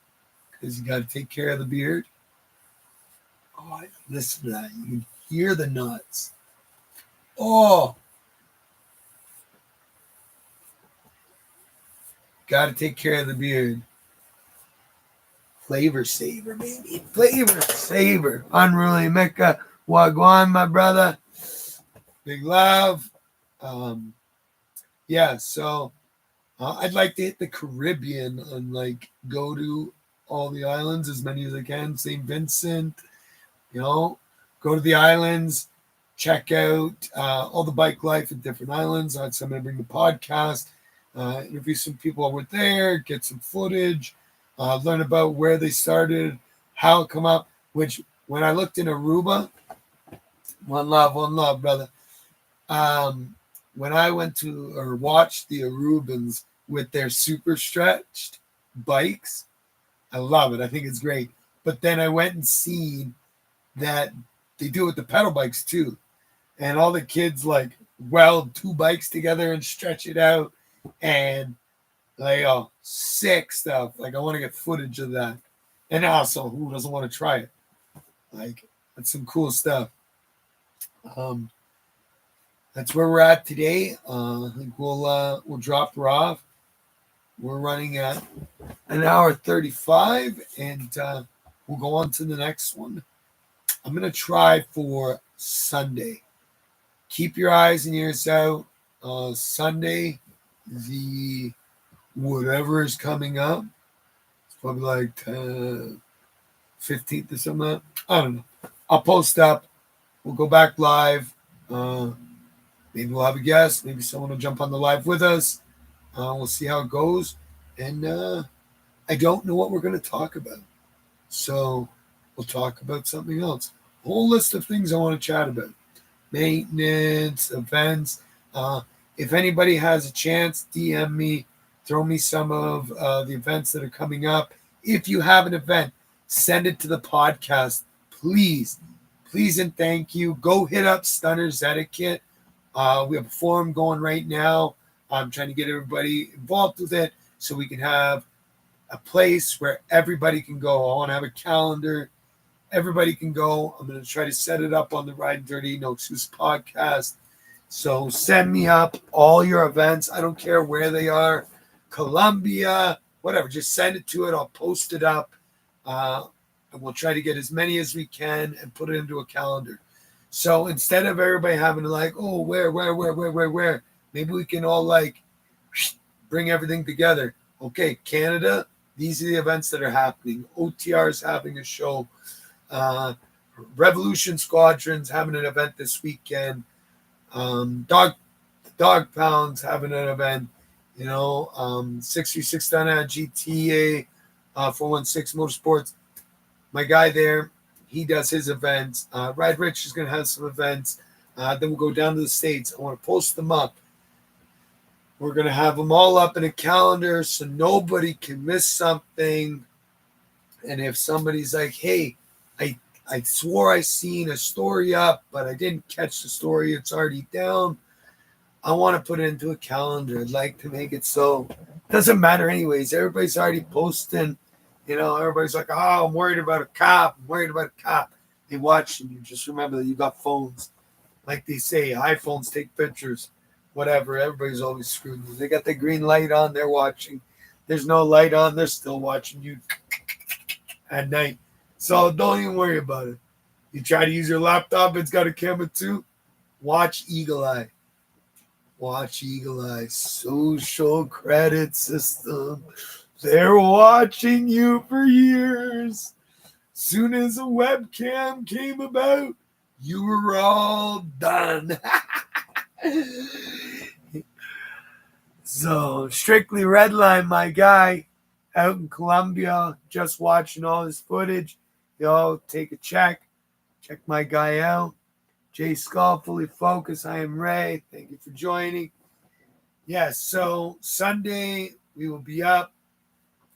Speaker 1: because you got to take care of the beard. Oh, listen to that. You can hear the nuts. Oh, got to take care of the beard. Flavor saver, baby. Flavor saver. Unruly Mecca. Wagwan, my brother. Big love. Yeah, so I'd like to hit the Caribbean and go to all the islands, as many as I can. St. Vincent, go to the islands, check out all the bike life at different islands. So I'm going to bring the podcast interview some people over there, get some footage, learn about where they started, how it come up. Which when I looked in Aruba, one love, brother. When I went to or watched the Arubans with their super stretched bikes, I love it. I think it's great. But then I went and seen that they do it with the pedal bikes too. And all the kids like weld two bikes together and stretch it out and like sick stuff. Like I want to get footage of that. And also who doesn't want to try it? Like that's some cool stuff. Um that's where we're at today. I think we'll drop her off. We're running at an hour 35 and we'll go on to the next one. I'm gonna try for Sunday. Keep your eyes and ears out. Sunday, the whatever is coming up. It's probably like 15th or something. I don't know. I'll post up. We'll go back live. Maybe we'll have a guest. Maybe someone will jump on the live with us. We'll see how it goes. And I don't know what we're going to talk about. So we'll talk about something else. A whole list of things I want to chat about. Maintenance, events. If anybody has a chance, DM me. Throw me some of the events that are coming up. If you have an event, send it to the podcast. Please, please and thank you. Go hit up Stunner's Etiquette. We have a forum going right now. I'm trying to get everybody involved with it so we can have a place where everybody can go. I want to have a calendar. Everybody can go. I'm going to try to set it up on the Ride Dirty No Excuse podcast. So send me up all your events. I don't care where they are. Colombia, whatever. Just send it to it. I'll post it up. And we'll try to get as many as we can and put it into a calendar. So instead of everybody having to like, oh, where, maybe we can all like bring everything together. Okay, Canada, these are the events that are happening. OTR is having a show. Revolution Squadron's having an event this weekend. Dog Pound's having an event. 636 Donna GTA 416 Motorsports. My guy there, he does his events. Ride Rich is going to have some events. Then we'll go down to the States. I want to post them up. We're going to have them all up in a calendar so nobody can miss something. And if somebody's like, hey, I swore I seen a story up, but I didn't catch the story. It's already down. I want to put it into a calendar. I'd like to make it so it doesn't matter anyways. Everybody's already posting. Everybody's like, oh, I'm worried about a cop. They watch and you just remember that you got phones. Like they say, iPhones take pictures. Whatever. Everybody's always screwed. They got the green light on. They're watching. There's no light on. They're still watching you at night. So don't even worry about it. You try to use your laptop. It's got a camera too. Watch Eagle Eye. Social credit system. They're watching you for years. Soon as a webcam came about, you were all done. So, Strictly Redline, my guy, out in Colombia, just watching all this footage. Take a check. Check my guy out. Jay Skull, Fully Focused. I am Ray. Thank you for joining. Yes, so Sunday we will be up.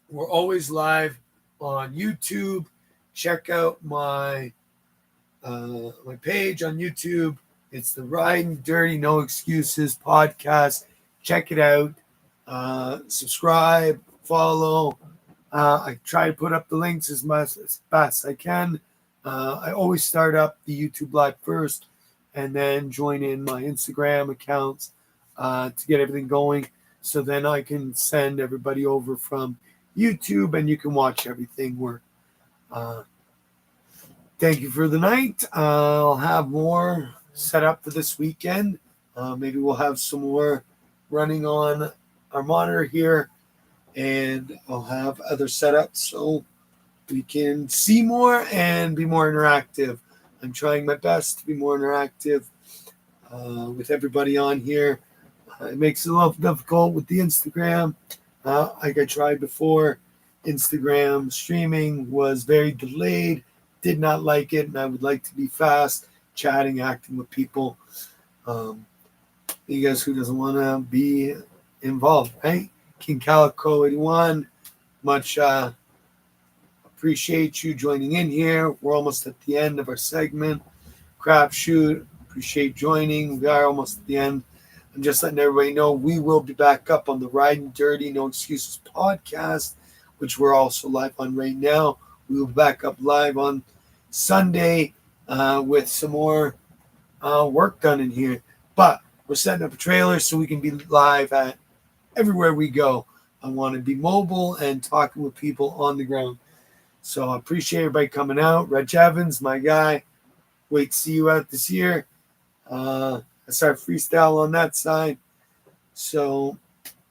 Speaker 1: We're always live on YouTube. Check out my my page on YouTube. It's the Riding Dirty No Excuses podcast. Check it out. Subscribe, follow. I try to put up the links as best I can. I always start up the YouTube live first and then join in my Instagram accounts to get everything going. So then I can send everybody over from YouTube and you can watch everything work. Thank you for the night. I'll have more set up for this weekend. Maybe we'll have some more running on our monitor here, and I'll have other setups so we can see more and be more interactive. I'm trying my best to be more interactive with everybody on here. It makes it a little difficult with the Instagram. Like I tried before, Instagram streaming was very delayed. Did not like it, and I would like to be fast, chatting, acting with people. Um, you guys who doesn't want to be involved, right? King Calico 81, much appreciate you joining in here. We're almost at the end of our segment. Crapshoot, appreciate joining. We are almost at the end. I'm just letting everybody know we will be back up on the Riding Dirty No Excuses podcast, which we're also live on right now. We will be back up live on Sunday with some more work done in here. But we're setting up a trailer so we can be live at everywhere we go. I want to be mobile and talking with people on the ground. So I appreciate everybody coming out. Reg Evans, my guy. Wait to see you out this year. I start freestyle on that side. So,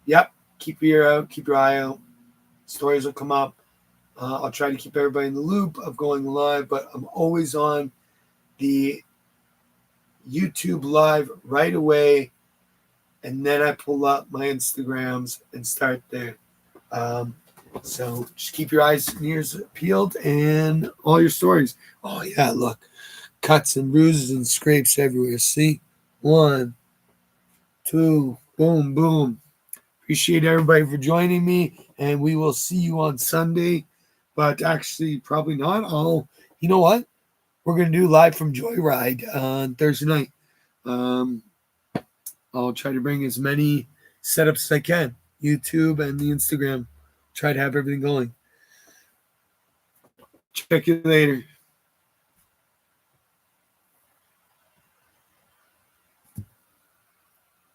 Speaker 1: yep, keep your eye out. Stories will come up. I'll try to keep everybody in the loop of going live, but I'm always on the YouTube live right away, and then I pull up my Instagrams and start there. So just keep your eyes and ears peeled and all your stories. Oh, yeah, look. Cuts and bruises and scrapes everywhere. See? 1, 2, boom, boom. Appreciate everybody for joining me, and we will see you on Sunday. But actually, probably not. You know what? We're going to do live from Joyride on Thursday night. I'll try to bring as many setups as I can. YouTube and the Instagram. Try to have everything going. Check you later.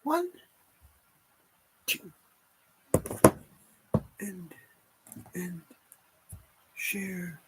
Speaker 1: One, two, and share.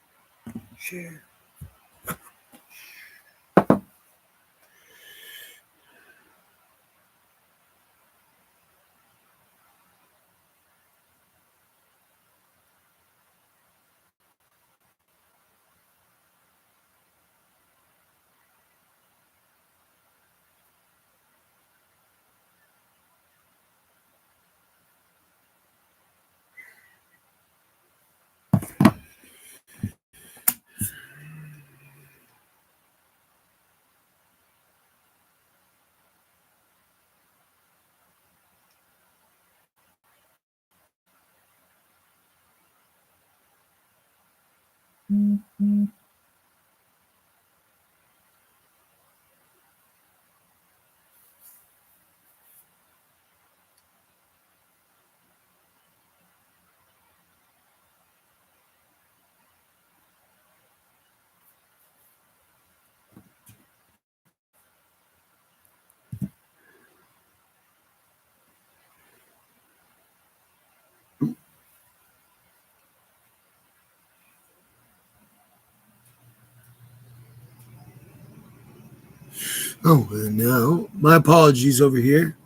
Speaker 1: Oh, and now my apologies over here.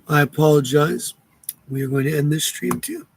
Speaker 1: I apologize. We are going to end this stream too.